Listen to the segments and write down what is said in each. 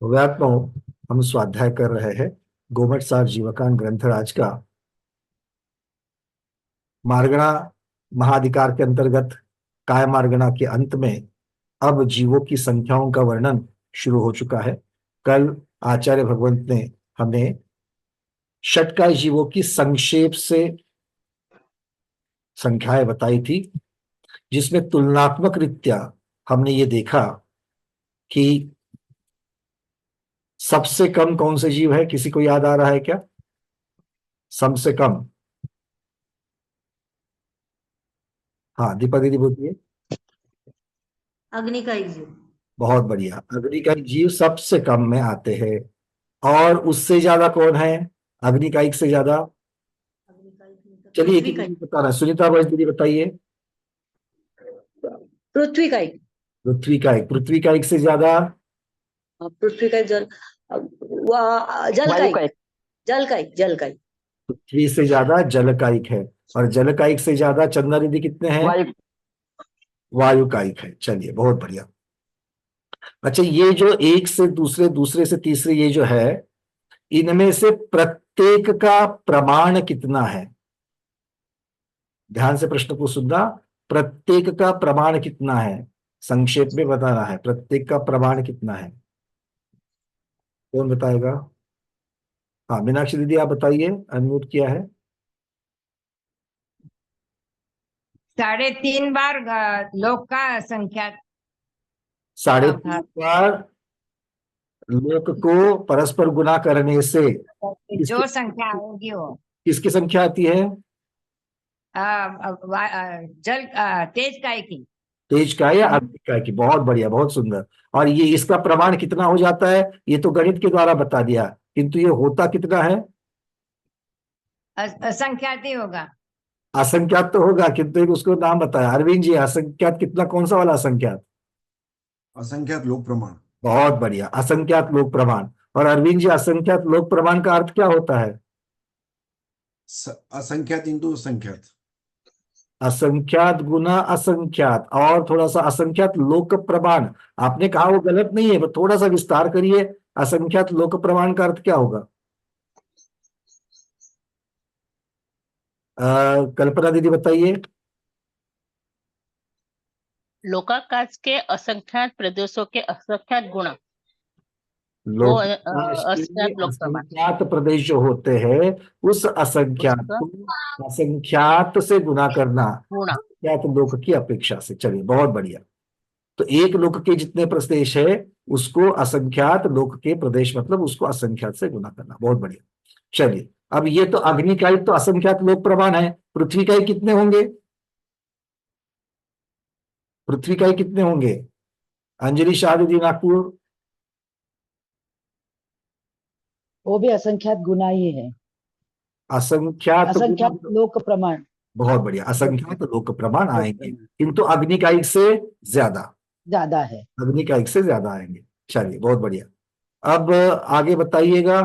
व्यात्मो हम स्वाध्याय कर रहे हैं गोमट सार जीवकान ग्रंथराज का मार्गणा महाधिकार के अंतर्गत काय मार्गणा के अंत में अब जीवों की संख्याओं का वर्णन शुरू हो चुका है। कल आचार्य भगवंत ने हमें षटकाय जीवों की संक्षेप से संख्याएं बताई थी, जिसमें तुलनात्मक रीत्या हमने ये देखा कि सबसे कम कौन से जीव है, किसी को याद आ रहा है क्या? सबसे कम? हाँ, दीपा दीदी बोलिए। अग्नि का एक जीव। बहुत बढ़िया, अग्नि का जीव सबसे कम में आते हैं। और उससे ज्यादा कौन है अग्नि का एक से ज्यादा? अग्नि का एक चलिए एक पृथ्वी का एक एक। बता रहा, सुनीता बस दीदी बताइए। पृथ्वी का एक। पृथ्वी का एक, पृथ्वी का एक से ज्यादा? पृथ्वी का एक जल। जल का एक। जल का एक। जल का एक। पृथ्वी से ज्यादा जल का एक है। और जल का एक से ज्यादा चंदा दीदी कितने हैं? वायु। वायु का एक है। चलिए बहुत बढ़िया। अच्छा, ये जो एक से दूसरे, दूसरे से तीसरे, ये जो है, इनमें से प्रत्येक का प्रमाण कितना है? ध्यान से प्रश्न को सुनना। प्रत्येक का प्रमाण कितना है? संक्षेप में बताना है, प्रत्येक का प्रमाण कितना है? कौन बताएगा? हाँ, मीनाक्षी दीदी आप बताइए, अनम्यूट किया है। 3.5 बार लोक का संख्या। 3.5 बार लोक को परस्पर गुना करने से जो संख्या आएगी वो किसकी संख्या आती है? जल तेज काय की। तेज का या अग्नि का की? बहुत बढ़िया, बहुत सुंदर। और ये इसका प्रमाण कितना हो जाता है? ये तो गणित के द्वारा बता दिया, किंतु ये होता कितना है? असंख्यात होगा। असंख्यात तो होगा, किंतु एक उसको नाम बताया अरविंद जी। असंख्यात कितना, कौन सा वाला असंख्यात? असंख्यात लोक प्रमाण। बहुत बढ़िया, असंख्यात लोक प्रमाण। और अरविंद जी, असंख्यात लोक प्रमाण का अर्थ क्या होता है? असंख्यात इंटू संख्यात। असंख्यात गुना असंख्यात, और थोड़ा सा असंख्यात लोक प्रमाण। आपने कहा वो गलत नहीं है, पर थोड़ा सा विस्तार करिए। असंख्यात लोक प्रमाण का अर्थ क्या होगा? कल्पना दीदी बताइए। लोकाकाश के असंख्यात प्रदेशों के असंख्यात गुणा। वो लोकाकाश के असंख्यात लोक प्रमाण। असंख्यात प्रदेश जो होते हैं, उस असंख्यात उसका को असंख्यात से गुना करना, गुणा। असंख्यात लोक की अपेक्षा से। चलिए बहुत बढ़िया। तो एक लोक के जितने प्रदेश है, उसको असंख्यात लोक के प्रदेश, मतलब उसको असंख्यात से गुना करना। बहुत बढ़िया। चलिए, अब ये तो अग्नि का ही तो असंख्यात लोक प्रमाण है। पृथ्वी का ही कितने होंगे? पृथ्वी का ही कितने होंगे? अंजलि शाह दीदी नागपुर। वो भी असंख्यात गुना ही है। असंख्यात असंख्यात लोक प्रमाण। बहुत बढ़िया, असंख्यात लोक प्रमाण लोक आएंगे, प्रमाण किंतु अग्नि का एक से ज्यादा। ज्यादा है। अग्नि का एक से ज्यादा आएंगे। चलिए बहुत बढ़िया। अब आगे बताइएगा।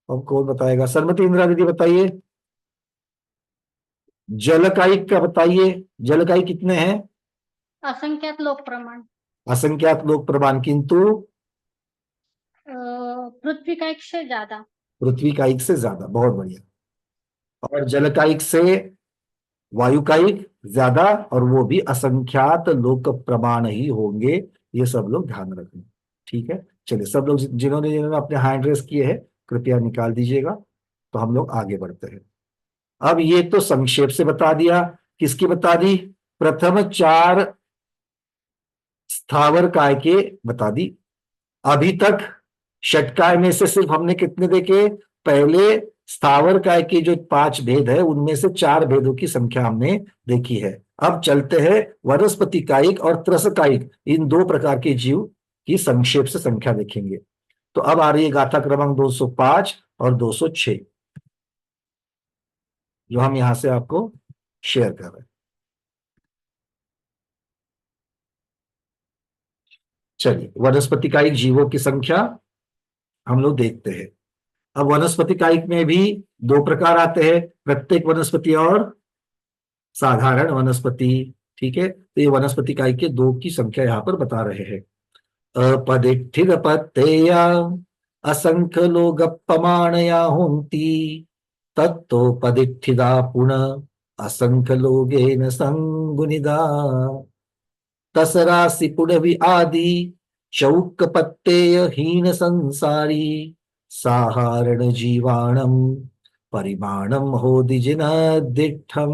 अब कौन बताएगा? सरमती इंदिरा दीदी बताइए। जलकायिक का बताइए। जलकायिक कितने हैं? असंख्यात लोक प्रमाण। असंख्यात लोक प्रमाण, किंतु पृथ्वी का एक से ज्यादा। पृथ्वी का एक से ज्यादा। बहुत बढ़िया। और जलकायिक से वायुकायिक ज्यादा, और वो भी असंख्यात लोक प्रमाण ही होंगे। ये सब लोग ध्यान रखें। ठीक है, चलिए सब लोग जिन्होंने जिन्होंने अपने हैंड रेस किए हैं, कृपया निकाल दीजिएगा। तो हम लोग आगे बढ़ते हैं। अब ये तो संक्षेप से बता दिया। किसकी बता दी? प्रथम 4 स्थावर काय के बता दी। अभी तक षटकाय में से सिर्फ हमने कितने देखे? पहले स्थावर काय के जो 5 भेद है, उनमें से 4 भेदों की संख्या हमने देखी है। अब चलते हैं वनस्पति कायिक और त्रसकायिक, इन 2 प्रकार के जीव की संक्षेप से संख्या देखेंगे। तो अब आ रही है गाथा क्रमांक 205 और 206, जो हम यहां से आपको शेयर कर रहे हैं। चलिए, वनस्पति कायिक जीवों की संख्या हम लोग देखते हैं। अब वनस्पति कायिक में भी 2 प्रकार आते हैं, प्रत्येक वनस्पति और साधारण वनस्पति। ठीक है, तो ये वनस्पति कायिक के 2 की संख्या यहां पर बता रहे हैं। अपदिठित पत्तेया असंख्य लोग प्रमाणया होंती तत्तोपदिठिदा पुनः असंख्य लोगेन संगुनिदा तसरासि पुडवि आदि चौक पत्तेय हीन संसारी साहारण जीवाणम परिमाणम हो दिजिन दिठम।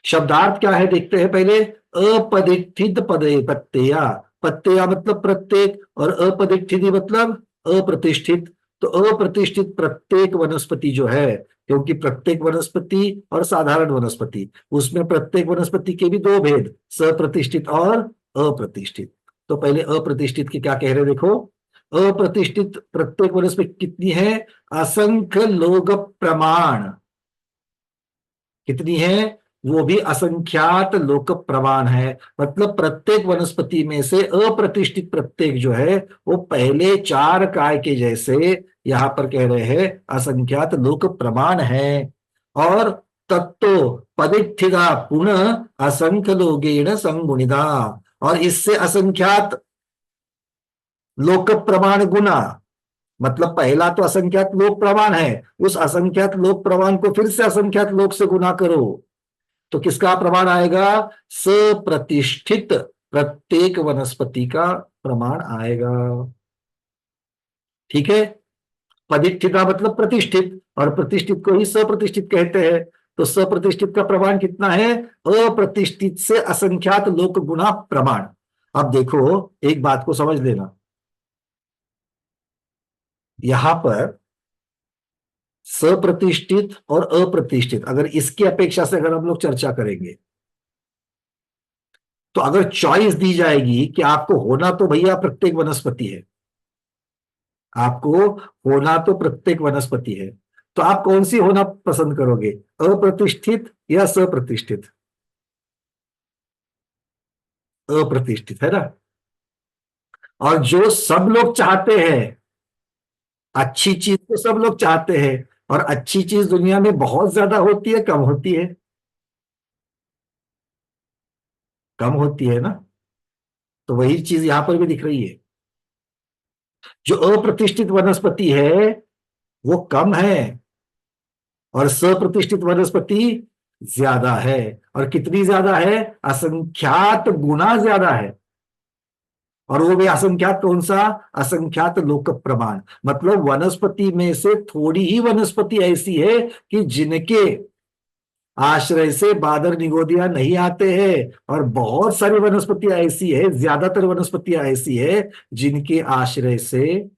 शब्दार्थ क्या है देखते हैं पहले। अपदिठित पदे पत्तेया, पत्तेया मतलब प्रत्येक, और अपदिठित मतलब अप्रतिष्ठित। तो अप्रतिष्ठित प्रत्येक वनस्पति जो है, क्योंकि प्रत्येक वनस्पति और साधारण वनस्पति, उसमें प्रत्येक वनस्पति के भी दो भेद, सप्रतिष्ठित और अप्रतिष्ठित। तो पहले अप्रतिष्ठित की क्या कह रहे देखो। अप्रतिष्ठित प्रत्येक वनस्पति कितनी है, असंख्य लोग प्रमाण, कितनी है, वो भी असंख्यात लोक प्रमाण है। मतलब प्रत्येक वनस्पति में से अप्रतिष्ठित प्रत्येक जो है वो पहले चार काय के जैसे यहां पर कह रहे हैं असंख्यात लोक प्रमाण है। और तत्तो पदिठिदा पुनः असंख्य लोगेण संगुणिदा, और इससे असंख्यात लोक प्रमाण गुना, मतलब पहला तो असंख्यात लोक प्रमाण है, उस असंख्यात लोक प्रमाण को फिर से असंख्यात लोक से गुना करो तो किसका प्रमाण आएगा, सप्रतिष्ठित प्रत्येक वनस्पति का प्रमाण आएगा। ठीक है। पदिष्ठिता मतलब प्रतिष्ठित, और प्रतिष्ठित को ही सप्रतिष्ठित कहते हैं। तो सप्रतिष्ठित का प्रमाण कितना है, अप्रतिष्ठित से असंख्यात लोक गुना प्रमाण। अब देखो एक बात को समझ लेना, यहां पर सप्रतिष्ठित और अप्रतिष्ठित, अगर इसकी अपेक्षा से अगर हम लोग चर्चा करेंगे, तो अगर चॉइस दी जाएगी कि आपको होना तो भैया प्रत्येक वनस्पति है, आपको होना तो प्रत्येक वनस्पति है, तो आप कौन सी होना पसंद करोगे, अप्रतिष्ठित या सप्रतिष्ठित। अप्रतिष्ठित है ना। और जो सब लोग चाहते हैं, अच्छी चीज तो सब लोग चाहते हैं, और अच्छी चीज दुनिया में बहुत ज्यादा होती है कम होती है, कम होती है ना। तो वही चीज यहां पर भी दिख रही है, जो अप्रतिष्ठित वनस्पति है वो कम है और सप्रतिष्ठित वनस्पति ज्यादा है। और कितनी ज्यादा है, असंख्यात गुना ज्यादा है। और वो भी असंख्यात कौन सा, असंख्यात लोक प्रमाण। मतलब वनस्पति में से थोड़ी ही वनस्पति ऐसी है कि जिनके आश्रय से बादर निगोदिया नहीं आते हैं, और बहुत सारी वनस्पतियां ऐसी है, ज्यादातर वनस्पतियां ऐसी है जिनके आश्रय से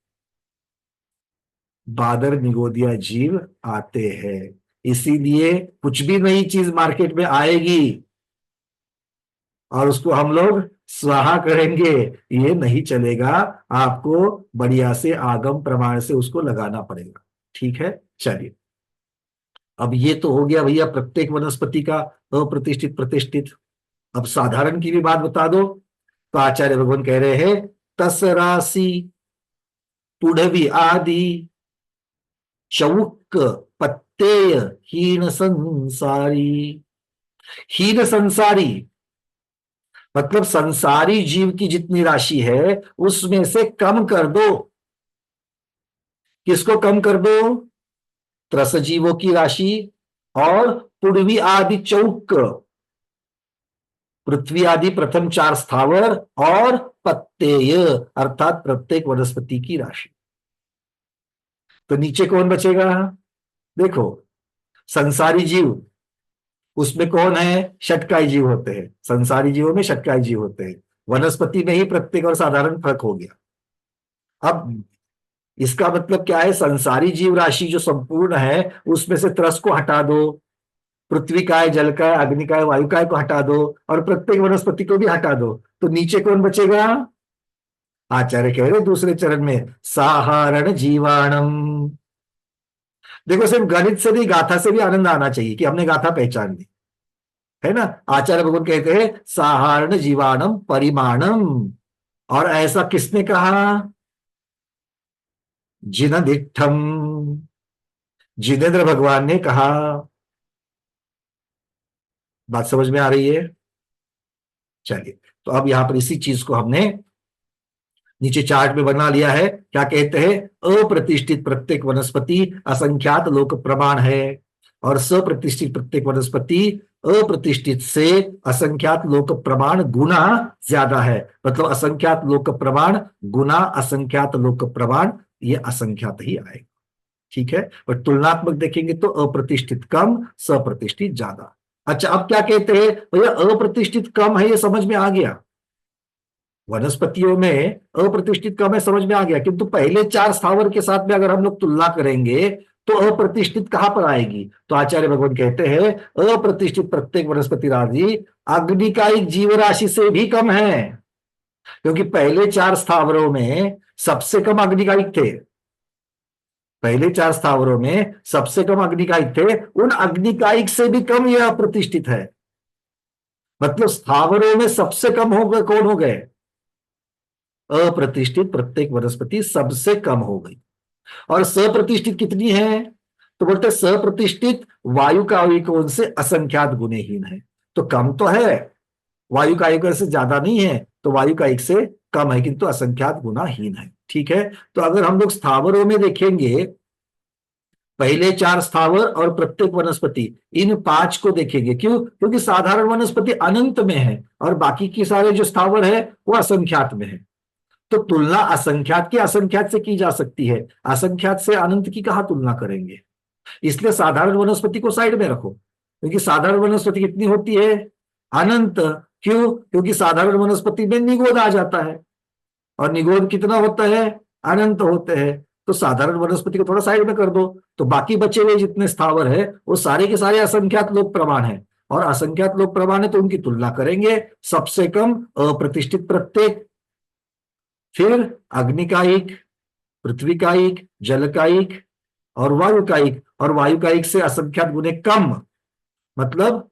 बादर निगोदिया जीव आते हैं। इसीलिए कुछ भी नई चीज मार्केट में आएगी और उसको हम लोग स्वाहा करेंगे, ये नहीं चलेगा। आपको बढ़िया से आगम प्रमाण से उसको लगाना पड़ेगा। ठीक है, चलिए। अब ये तो हो गया भैया प्रत्येक वनस्पति का अप्रतिष्ठित प्रतिष्ठित। अब साधारण की भी बात बता दो। तो आचार्य भगवान कह रहे हैं तस राशि पुढ़वी आदि चौक पत्तेय हीन संसारी। हीन संसारी मतलब संसारी जीव की जितनी राशि है उसमें से कम कर दो। किसको कम कर दो, त्रस जीवों की राशि और पुढ़वी आदि चौक, पृथ्वी आदि प्रथम चार स्थावर और पत्तेय अर्थात प्रत्येक वनस्पति की राशि। तो नीचे कौन बचेगा, देखो संसारी जीव, उसमें कौन है, षटकाई जीव होते हैं। संसारी जीवों में षटकाई जीव होते हैं। वनस्पति में ही प्रत्येक और साधारण फर्क हो गया। अब इसका मतलब क्या है, संसारी जीव राशि जो संपूर्ण है उसमें से त्रस को हटा दो, पृथ्वी काय, जल काय, अग्नि काय, वायु काय को हटा दो, और प्रत्येक वनस्पति को भी हटा दो। तो नीचे कौन बचेगा, आचार्य कह रहे दूसरे चरण में साहारण जीवाणम। देखो सिर्फ गणित से नहीं, गाथा से भी आनंद आना चाहिए कि हमने गाथा पहचान ली है ना। आचार्य भगवान कहते हैं साहारण जीवाणम परिमाणम, और ऐसा किसने कहा, जिनदिठम, जिनेन्द्र भगवान ने कहा। बात समझ में आ रही है। चलिए तो अब यहां पर इसी चीज को हमने नीचे चार्ट में बना लिया है। क्या कहते हैं? अप्रतिष्ठित प्रत्येक वनस्पति असंख्यात लोक प्रमाण है, और सप्रतिष्ठित प्रत्येक वनस्पति अप्रतिष्ठित से असंख्यात लोक प्रमाण गुना ज्यादा है। मतलब असंख्यात लोक प्रमाण गुना असंख्यात लोक प्रमाण, ये असंख्यात ही आएगा। ठीक है, पर तुलनात्मक देखेंगे तो अप्रतिष्ठित कम, सप्रतिष्ठित ज्यादा। अच्छा, अब क्या कहते हैं भैया? अप्रतिष्ठित कम है, ये समझ में आ गया। वनस्पतियों में अप्रतिष्ठित कम है, समझ में आ गया। किंतु पहले 4 स्थावर के साथ में अगर हम लोग तुलना करेंगे तो अप्रतिष्ठित कहां पर आएगी? तो आचार्य भगवान कहते हैं अप्रतिष्ठित प्रत्येक वनस्पति राशि अग्निकायिक जीव राशि से भी कम है, क्योंकि पहले 4 स्थावरों में सबसे कम अग्निकायिक थे। पहले 4 स्थावरों में सबसे कम अग्निकायिक थे, उन अग्निकायिक से भी कम यह अप्रतिष्ठित है। मतलब स्थावरों में सबसे कम हो गए, कौन हो गए? अप्रतिष्ठित प्रत्येक वनस्पति सबसे कम हो गई। और सप्रतिष्ठित कितनी है? तो बोलते सप्रतिष्ठित वायु का आयु से असंख्यात गुणहीन है। तो कम तो है, वायु का आयु से ज्यादा नहीं है, तो वायु का एक से कम है, किंतु असंख्यात गुणाहीन है। ठीक है, तो अगर हम लोग स्थावरों में देखेंगे, पहले 4 स्थावर और प्रत्येक वनस्पति, इन 5 को देखेंगे। क्यों? क्योंकि साधारण वनस्पति अनंत में है और बाकी के सारे जो स्थावर है वो असंख्यात में है। तो तुलना असंख्यात की असंख्यात से की जा सकती है, असंख्यात से अनंत की कहां तुलना करेंगे? इसलिए साधारण वनस्पति को साइड में रखो, क्योंकि साधारण वनस्पति कितनी होती है? अनंत। क्यों? क्योंकि साधारण वनस्पति में निगोद आ जाता है, और निगोद कितना होता है? अनंत होते हैं। तो साधारण वनस्पति को थोड़ा साइड में कर दो, तो बाकी बचे हुए जितने स्थावर है वो सारे के सारे असंख्यात लोक प्रमाण है, और असंख्यात लोक प्रमाण है तो उनकी तुलना करेंगे। सबसे कम अप्रतिष्ठित प्रत्येक, फिर अग्निकायिक, पृथ्वीकायिक, जलकायिक और वायुकायिक, और वायुकायिक से असंख्यात गुने कम, मतलब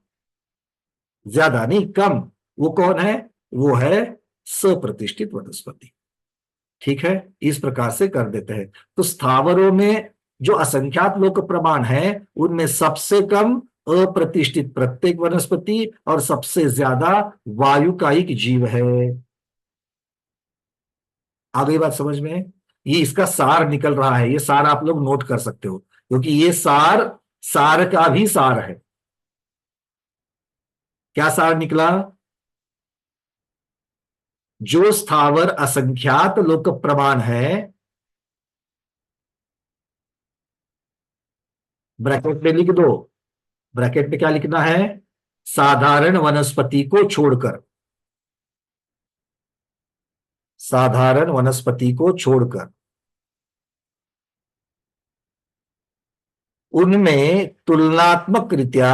ज्यादा नहीं, कम। वो कौन है? वो है सप्रतिष्ठित वनस्पति। ठीक है, इस प्रकार से कर देते हैं। तो स्थावरों में जो असंख्यात लोक प्रमाण है उनमें सबसे कम अप्रतिष्ठित प्रत्येक वनस्पति और सबसे ज्यादा वायुकायिक जीव है। आ गई बात समझ में? ये इसका सार निकल रहा है, ये सार आप लोग नोट कर सकते हो, क्योंकि ये सार सार का भी सार है। क्या सार निकला? जो स्थावर असंख्यात लोक प्रमाण है, ब्रैकेट में लिख दो, ब्रैकेट में क्या लिखना है? साधारण वनस्पति को छोड़कर, साधारण वनस्पति को छोड़कर उनमें तुलनात्मक रीत्या,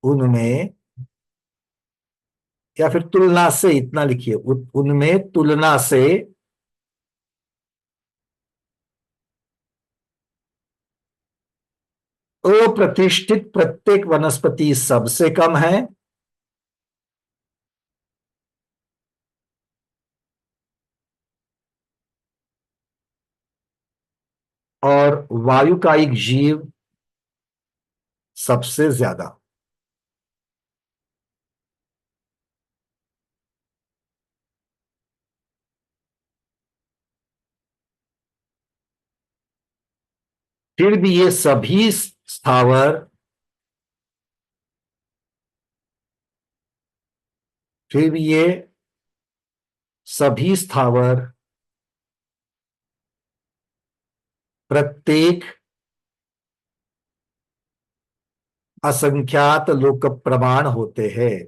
उनमें, या फिर तुलना से, इतना लिखिए, उनमें तुलना से अप्रतिष्ठित प्रत्येक वनस्पति सबसे कम है, और वायुकायिक जीव सबसे ज्यादा। फिर भी ये सभी स्थावर, फिर भी ये सभी स्थावर प्रत्येक असंख्यात लोक प्रमाण होते हैं।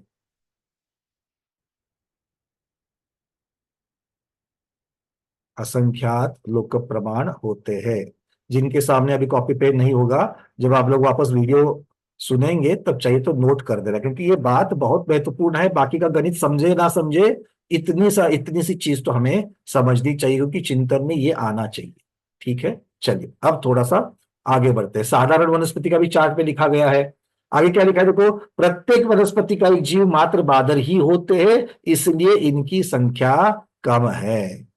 असंख्यात लोक प्रमाण होते हैं, जिनके सामने अभी कॉपी पेस्ट नहीं होगा, जब आप लोग वापस वीडियो सुनेंगे तब चाहिए तो नोट कर देना, क्योंकि ये बात बहुत महत्वपूर्ण है। बाकी का गणित समझे ना समझे, इतनी सी चीज तो हमें समझनी चाहिए, क्योंकि चिंतन में ये आना चाहिए। ठीक है, चलिए अब थोड़ा सा आगे बढ़ते हैं। साधारण वनस्पति का भी चार्ट में लिखा गया है। आगे क्या लिखा है देखो, प्रत्येक वनस्पति का एक जीव मात्र बादर ही होते हैं, इसलिए इनकी संख्या कम है।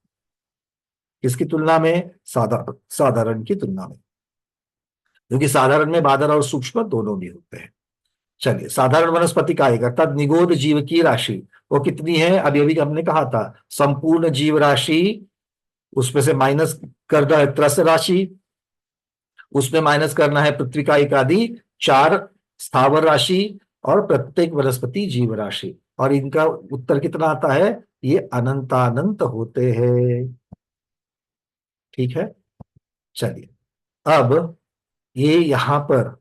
किसकी तुलना में? साधारण की तुलना में, क्योंकि साधारण में बादर और सूक्ष्म दोनों भी होते हैं। चलिए, साधारण वनस्पति का एक अर्थात निगोद जीव की राशि वो कितनी है? अभी अभी हमने कहा था संपूर्ण जीव राशि, उसमें से माइनस करना है त्रस राशि, उसमें माइनस करना है पृथ्वी का एक आदि 4 स्थावर राशि और प्रत्येक वनस्पति जीव राशि, और इनका उत्तर कितना आता है? ये अनंतानंत होते हैं। ठीक है, चलिए अब ये यहां पर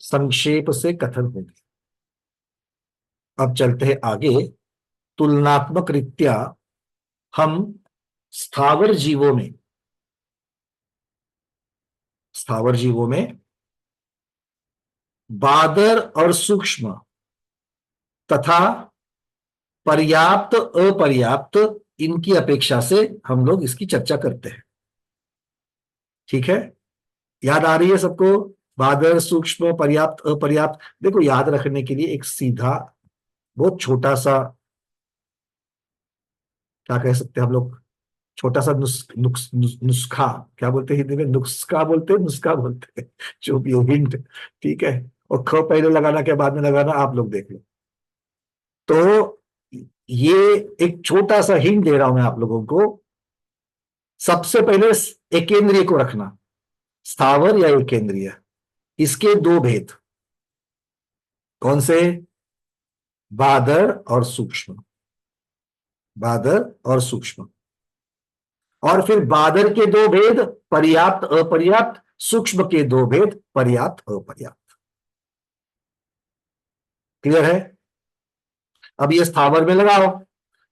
संक्षेप से कथन हो गया। अब चलते हैं आगे। तुलनात्मक रीत्या हम स्थावर जीवों में बादर और सूक्ष्म तथा पर्याप्त अपर्याप्त इनकी अपेक्षा से हम लोग इसकी चर्चा करते हैं। ठीक है, याद आ रही है सबको? बादर, सूक्ष्म, पर्याप्त, अपर्याप्त। देखो, याद रखने के लिए एक सीधा बहुत छोटा सा, क्या कह सकते हैं हम लोग, छोटा सा नुस्खा, क्या बोलते हैं हिंदी में? नुस्खा बोलते हैं, नुस्खा बोलते हैं, जो भी हो, हिंट। ठीक है, और ख पहले लगाना क्या बाद में लगाना, आप लोग देख लो। तो ये एक छोटा सा हिंट दे रहा हूं मैं आप लोगों को। सबसे पहले एकेंद्रिय को रखना, स्थावर या एकेंद्रिय, इसके 2 भेद। कौन से? बादर और सूक्ष्म, बादर और सूक्ष्म। और फिर बादर के 2 भेद पर्याप्त अपर्याप्त, सूक्ष्म के 2 भेद पर्याप्त अपर्याप्त। क्लियर है? अब ये स्थावर में लगाओ,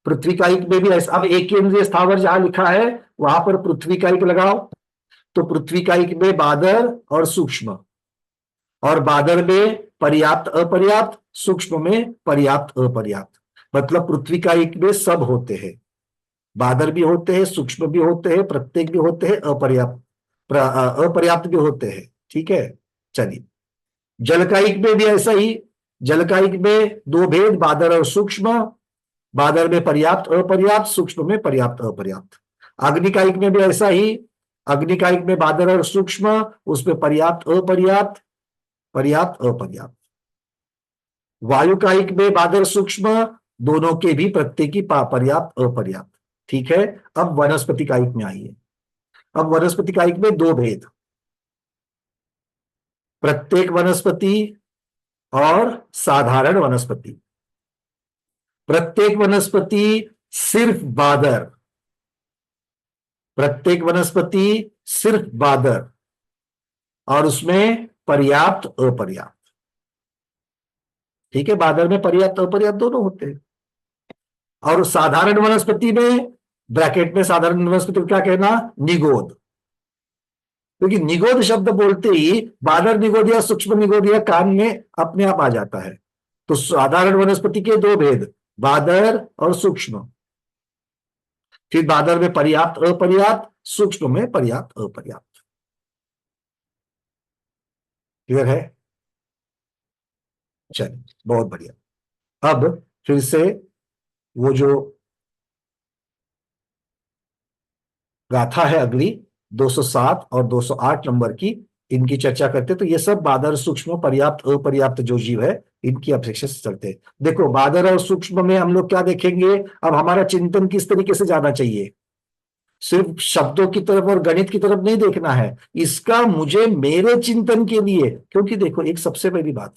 पृथ्वी का एक में भी ऐसा। अब एक केंद्रीय स्थावर जहां लिखा है वहां पर पृथ्वी का एक लगाओ, तो पृथ्वी का एक में बादर और सूक्ष्म, और बादर में पर्याप्त अपर्याप्त, सूक्ष्म में पर्याप्त अपर्याप्त। मतलब पृथ्वी का एक में सब होते हैं, बादर भी होते हैं, सूक्ष्म भी होते हैं, प्रत्येक भी होते हैं, अपर्याप्त भी होते हैं। ठीक है, चलिए जलकायिक में भी ऐसा ही। जलकायिक में 2 भेद, बादर और सूक्ष्म, बादर में पर्याप्त अपर्याप्त, सूक्ष्म में पर्याप्त अपर्याप्त। अग्निकायिक में भी ऐसा ही। अग्निकायिक में बादर और सूक्ष्म, उसमें पर्याप्त अपर्याप्त, पर्याप्त अपर्याप्त। वायुकायिक में बादर सूक्ष्म, दोनों के भी प्रत्येक की पर्याप्त अपर्याप्त। ठीक है, अब वनस्पति कायिक में आइए। अब वनस्पति कायिक में 2 भेद, प्रत्येक वनस्पति और साधारण वनस्पति। प्रत्येक वनस्पति सिर्फ बादर, प्रत्येक वनस्पति सिर्फ बादर, और उसमें पर्याप्त अपर्याप्त। ठीक है, बादर में पर्याप्त अपर्याप्त दोनों होते हैं। और साधारण वनस्पति में, ब्रैकेट में साधारण वनस्पति को क्या कहना? निगोद। क्योंकि निगोद शब्द बोलते ही बादर निगोद या सूक्ष्म निगोद या कान में अपने आप आ जाता है। तो साधारण वनस्पति के 2 भेद, बादर और सूक्ष्म। फिर बादर में पर्याप्त अपर्याप्त, सूक्ष्म में पर्याप्त अपर्याप्त। क्लियर है? चलिए, बहुत बढ़िया। अब फिर से वो जो गाथा है अगली 207 और 208 नंबर की, इनकी चर्चा करते। तो ये सब बादर, सूक्ष्म, पर्याप्त अपर्याप्त जो जीव है इनकी अपेक्षा से चलते हैं। देखो, बादर और सूक्ष्म में हम लोग क्या देखेंगे? अब हमारा चिंतन किस तरीके से जाना चाहिए? सिर्फ शब्दों की तरफ और गणित की तरफ नहीं देखना है, इसका मुझे मेरे चिंतन के लिए। क्योंकि देखो, एक सबसे पहली बात,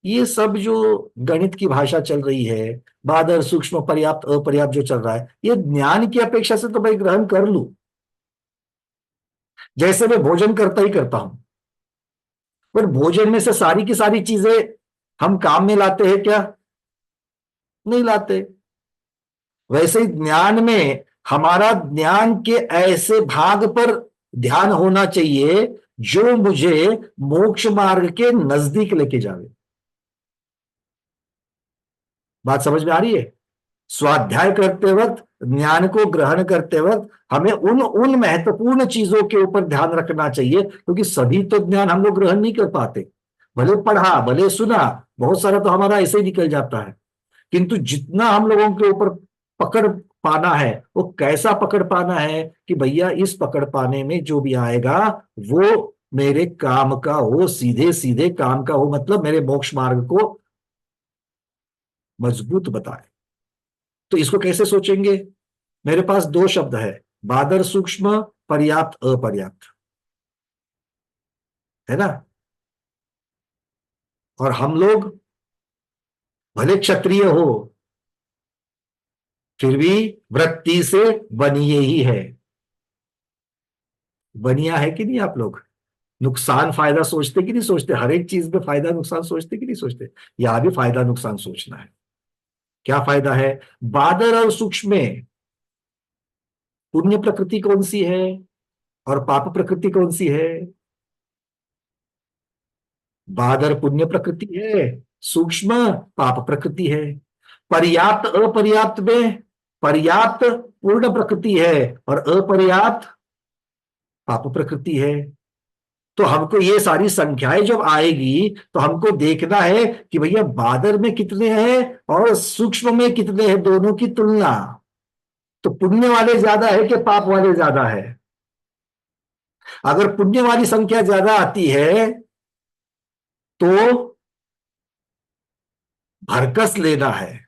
ये सब जो गणित की भाषा चल रही है, बादर, सूक्ष्म, पर्याप्त अपर्याप्त जो चल रहा है, ये ज्ञान की अपेक्षा से तो मैं ग्रहण कर लूं। जैसे मैं भोजन करता ही करता हूं, पर भोजन में से सारी की सारी चीजें हम काम में लाते हैं क्या? नहीं लाते। वैसे ही ज्ञान में हमारा ज्ञान के ऐसे भाग पर ध्यान होना चाहिए जो मुझे मोक्ष मार्ग के नजदीक लेके जावे। बात समझ में आ रही है? स्वाध्याय करते वक्त, ज्ञान को ग्रहण करते वक्त हमें उन महत्वपूर्ण चीजों के ऊपर ध्यान रखना चाहिए, क्योंकि सभी तो ज्ञान हम लोग ग्रहण नहीं कर पाते। भले पढ़ा, भले सुना, बहुत सारा तो हमारा ऐसे ही निकल जाता है। किंतु जितना हम लोगों के ऊपर पकड़ पाना है, वो कैसा पकड़ पाना है कि भैया इस पकड़ पाने में जो भी आएगा वो मेरे काम का हो, सीधे सीधे काम का हो, मतलब मेरे मोक्ष मार्ग को मजबूत बताए। तो इसको कैसे सोचेंगे? मेरे पास दो शब्द है, बादर सूक्ष्म, पर्याप्त अपर्याप्त, है ना। और हम लोग भले क्षत्रिय हो फिर भी वृत्ति से बनिए ही है। बनिया है कि नहीं आप लोग? नुकसान फायदा सोचते कि नहीं सोचते? हर एक चीज में फायदा नुकसान सोचते कि नहीं सोचते? यहां भी फायदा नुकसान सोचना है। क्या फायदा है? बादर और सूक्ष्म में पुण्य प्रकृति कौन सी है और पाप प्रकृति कौन सी है? बादर पुण्य प्रकृति है, सूक्ष्म पाप प्रकृति है। पर्याप्त अपर्याप्त में पर्याप्त पूर्ण प्रकृति है और अपर्याप्त पाप प्रकृति है। तो हमको ये सारी संख्याएं जब आएगी तो हमको देखना है कि भैया बादर में कितने हैं और सूक्ष्म में कितने हैं, दोनों की तुलना। तो पुण्य वाले ज्यादा है कि पाप वाले ज्यादा है? अगर पुण्य वाली संख्या ज्यादा आती है तो भरकस लेना है,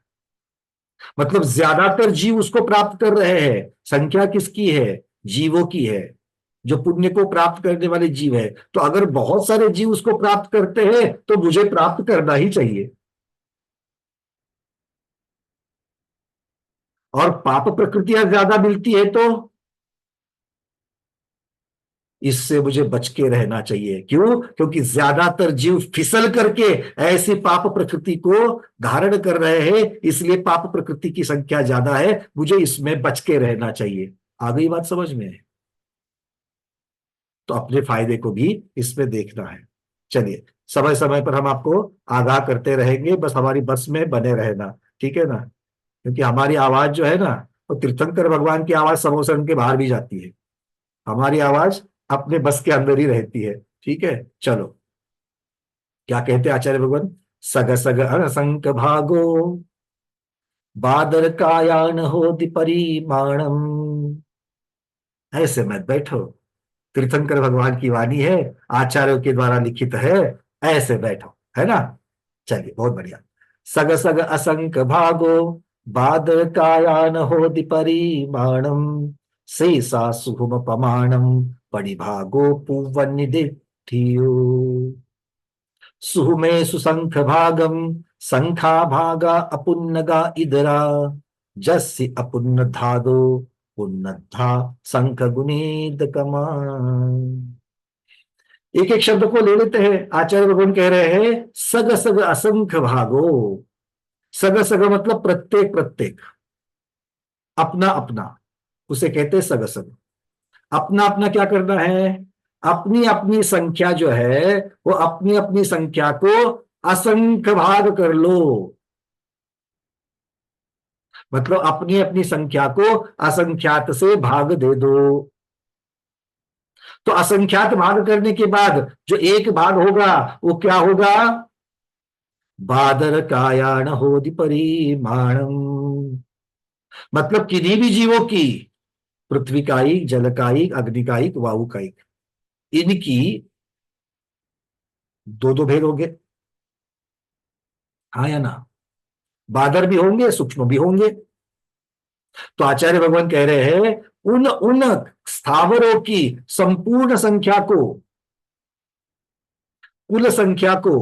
मतलब ज्यादातर जीव उसको प्राप्त कर रहे हैं। संख्या किसकी है? जीवों की है, जो पुण्य को प्राप्त करने वाले जीव है। तो अगर बहुत सारे जीव उसको प्राप्त करते हैं तो मुझे प्राप्त करना ही चाहिए। और पाप प्रकृतियां ज्यादा मिलती है तो इससे मुझे बच के रहना चाहिए। क्यों? क्योंकि ज्यादातर जीव फिसल करके ऐसी पाप प्रकृति को धारण कर रहे हैं, इसलिए पाप प्रकृति की संख्या ज्यादा है, मुझे इसमें बच के रहना चाहिए। आ गई बात समझ में? तो अपने फायदे को भी इसमें देखना है। चलिए, समय समय पर हम आपको आगाह करते रहेंगे, बस हमारी बस में बने रहना, ठीक है ना। क्योंकि हमारी आवाज जो है ना, वो तीर्थंकर भगवान की आवाज समोसन के बाहर भी जाती है। हमारी आवाज अपने बस के अंदर ही रहती है, ठीक है। चलो, क्या कहते हैं आचार्य भगवान? सग सग असंक भागो बादर कायान हो परिमाणम। ऐसे मत बैठो, तीर्थंकर भगवान की वाणी है, आचार्यों के द्वारा लिखित है, ऐसे बैठो, है ना। चलिए, बहुत बढ़िया। सग सग असंक भागो बादर कायान हो परिमाणम शेषा सुहुम पमाणम परिभागो पुवन्निदिठियो। सुहुमे सुसंख भागम संखा भागा अपुन्नगा इदरा जस्य अपुन्न धादो पुन्नधा संख गुणेद कमान। एक एक शब्द को ले लेते हैं। आचार्य भगवान कह रहे हैं सग सग असंख्य भागो। सग सग मतलब प्रत्येक प्रत्येक, अपना अपना, उसे कहते हैं सग सग। अपना अपना क्या करना है? अपनी अपनी संख्या जो है वो अपनी अपनी संख्या को असंख्य भाग कर लो। मतलब अपनी अपनी संख्या को असंख्यात से भाग दे दो। तो असंख्यात भाग करने के बाद जो एक भाग होगा वो क्या होगा? बादर कायान होदि परिमाणम। मतलब किन्हीं भी जीवों की, पृथ्वी कायिक, जल कायिक, अग्नि कायिक, वायु कायिक, इनकी दो दो भेद होंगे, हाँ या ना। बादर भी होंगे, सूक्ष्म भी होंगे। तो आचार्य भगवान कह रहे हैं उन उन स्थावरों की संपूर्ण संख्या को, कुल संख्या को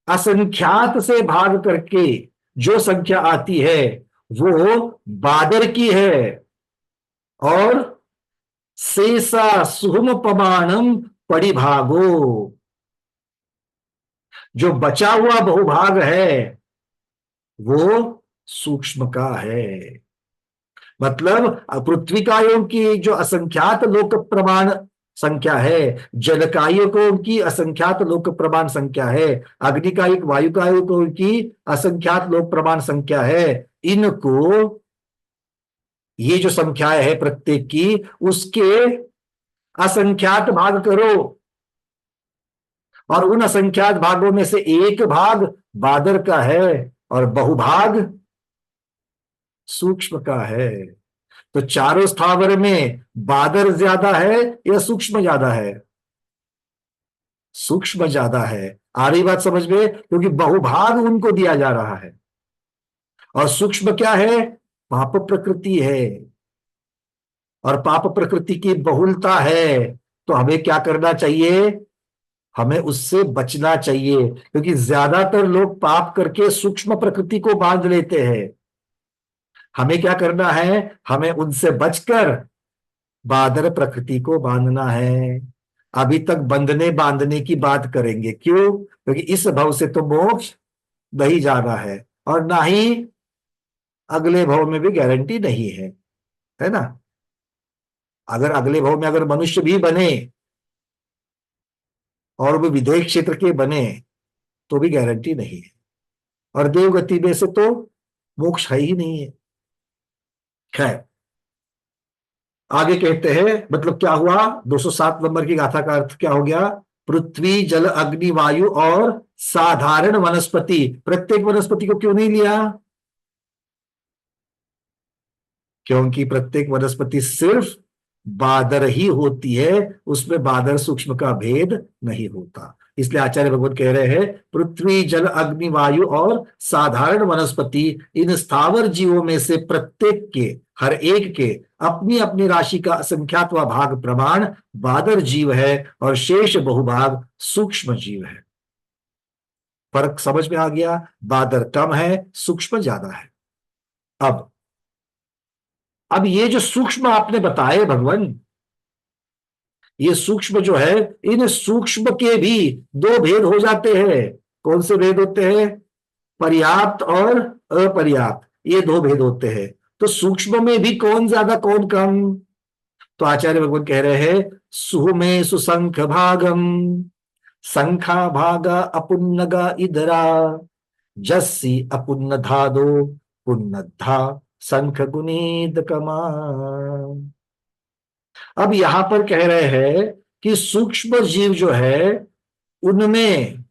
असंख्यात से भाग करके जो संख्या आती है वो बादर की है। और शेषा सुहुम पमाणम परिभागो, जो बचा हुआ बहुभाग है वो सूक्ष्म का है। मतलब पृथ्वीकायों की जो असंख्यात लोक प्रमाण संख्या है, जलकायों की असंख्यात लोक प्रमाण संख्या है, अग्निकायिक वायुकायों की असंख्यात लोक प्रमाण संख्या है, इनको ये जो संख्याएं है प्रत्येक की, उसके असंख्यात भाग करो। और उन असंख्यात भागों में से एक भाग बादर का है और बहुभाग सूक्ष्म का है। तो चारों स्थावर में बादर ज्यादा है या सूक्ष्म ज्यादा है? सूक्ष्म ज्यादा है। आ रही बात समझ में? क्योंकि बहुभाग उनको दिया जा रहा है। और सूक्ष्म क्या है? पाप प्रकृति है, और पाप प्रकृति की बहुलता है। तो हमें क्या करना चाहिए? हमें उससे बचना चाहिए, क्योंकि ज्यादातर लोग पाप करके सूक्ष्म प्रकृति को बांध लेते हैं। हमें क्या करना है? हमें उनसे बचकर बादर प्रकृति को बांधना है। अभी तक बंधने बांधने की बात करेंगे। क्यों? क्योंकि इस भव से तो मोक्ष नहीं जाना है, और ना ही अगले भव में भी गारंटी नहीं है ना? अगर अगले भव में अगर मनुष्य भी बने और वो विदेह क्षेत्र के बने तो भी गारंटी नहीं है, और देवगति में से तो मोक्ष है ही नहीं है। खैर, आगे कहते हैं, मतलब क्या हुआ? 207 नंबर की गाथा का अर्थ क्या हो गया? पृथ्वी जल अग्नि वायु और साधारण वनस्पति। प्रत्येक वनस्पति को क्यों नहीं लिया? क्योंकि प्रत्येक वनस्पति सिर्फ बादर ही होती है, उसमें बादर सूक्ष्म का भेद नहीं होता। इसलिए आचार्य भगवत कह रहे हैं पृथ्वी जल अग्नि वायु और साधारण वनस्पति, इन स्थावर जीवों में से प्रत्येक के, हर एक के अपनी अपनी राशि का असंख्यात भाग प्रमाण बादर जीव है, और शेष बहुभाग सूक्ष्म जीव है। फर्क समझ में आ गया? बादर कम है, सूक्ष्म ज्यादा है। अब ये जो सूक्ष्म आपने बताए भगवान, ये सूक्ष्म जो है, इन सूक्ष्म के भी दो भेद हो जाते हैं। कौन से भेद होते हैं? पर्याप्त और अपर्याप्त, ये दो भेद होते हैं। तो सूक्ष्म में भी कौन ज्यादा कौन कम? तो आचार्य भगवान कह रहे हैं सुमे सुसंख भागम संखा भागा अपुन्नगा इधरा जस्सी अपुन्न धादो पुन्नधा संख गुणीद कमा। अब यहां पर कह रहे हैं कि सूक्ष्म जीव जो है, उनमें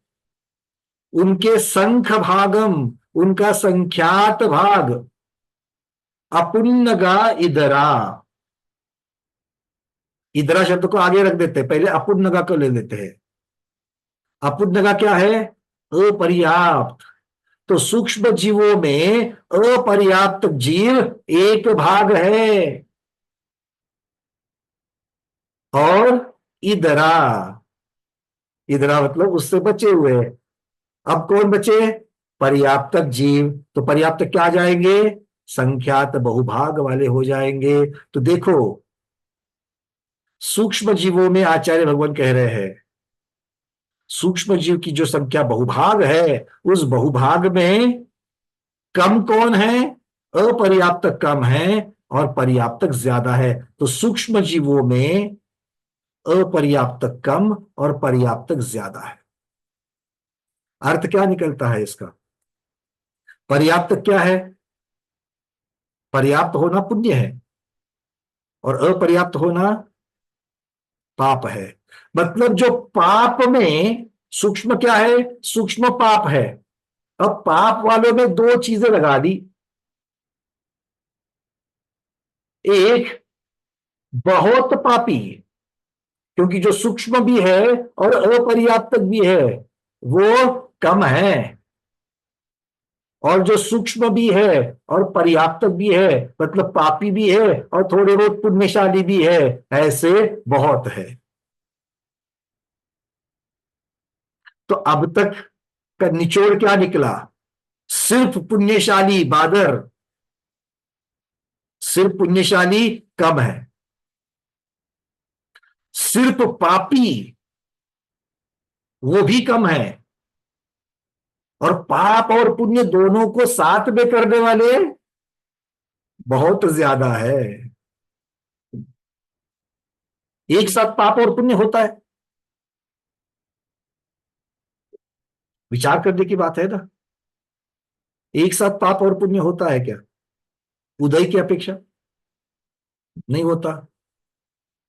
उनके संख भागम, उनका संख्यात भाग, अपुन्नगा इधरा। इधरा शब्द को आगे रख देते हैं, पहले अपुन्नगा को ले लेते हैं। अपुन्नगा क्या है? अपर्याप्त। तो सूक्ष्म जीवों में अपर्याप्त जीव एक भाग है, और इधरा, इधरा मतलब उससे बचे हुए। अब कौन बचे? पर्याप्त जीव। तो पर्याप्त क्या जाएंगे? संख्यात बहुभाग वाले हो जाएंगे। तो देखो, सूक्ष्म जीवों में आचार्य भगवान कह रहे हैं सूक्ष्म जीव की जो संख्या बहुभाग है, उस बहुभाग में कम कौन है? अपर्याप्त कम है और पर्याप्त ज्यादा है। तो सूक्ष्म जीवों में अपर्याप्त कम और पर्याप्त ज्यादा है। अर्थ क्या निकलता है इसका? पर्याप्त क्या है? पर्याप्त होना पुण्य है, और अपर्याप्त होना पाप है। मतलब जो पाप में सूक्ष्म क्या है? सूक्ष्म पाप है। अब पाप वालों में दो चीजें लगा दी। एक, बहुत पापी, क्योंकि जो सूक्ष्म भी है और अपर्याप्त भी है वो कम है, और जो सूक्ष्म भी है और पर्याप्त भी है, मतलब पापी भी है और थोड़े बहुत पुण्यशाली भी है, ऐसे बहुत है। तो अब तक का निचोड़ क्या निकला? सिर्फ पुण्यशाली बादर, सिर्फ पुण्यशाली कम है, सिर्फ पापी वो भी कम है, और पाप और पुण्य दोनों को साथ में करने वाले बहुत ज्यादा है। एक साथ पाप और पुण्य होता है? विचार करने की बात है ना। एक साथ पाप और पुण्य होता है क्या उदय की अपेक्षा? नहीं होता,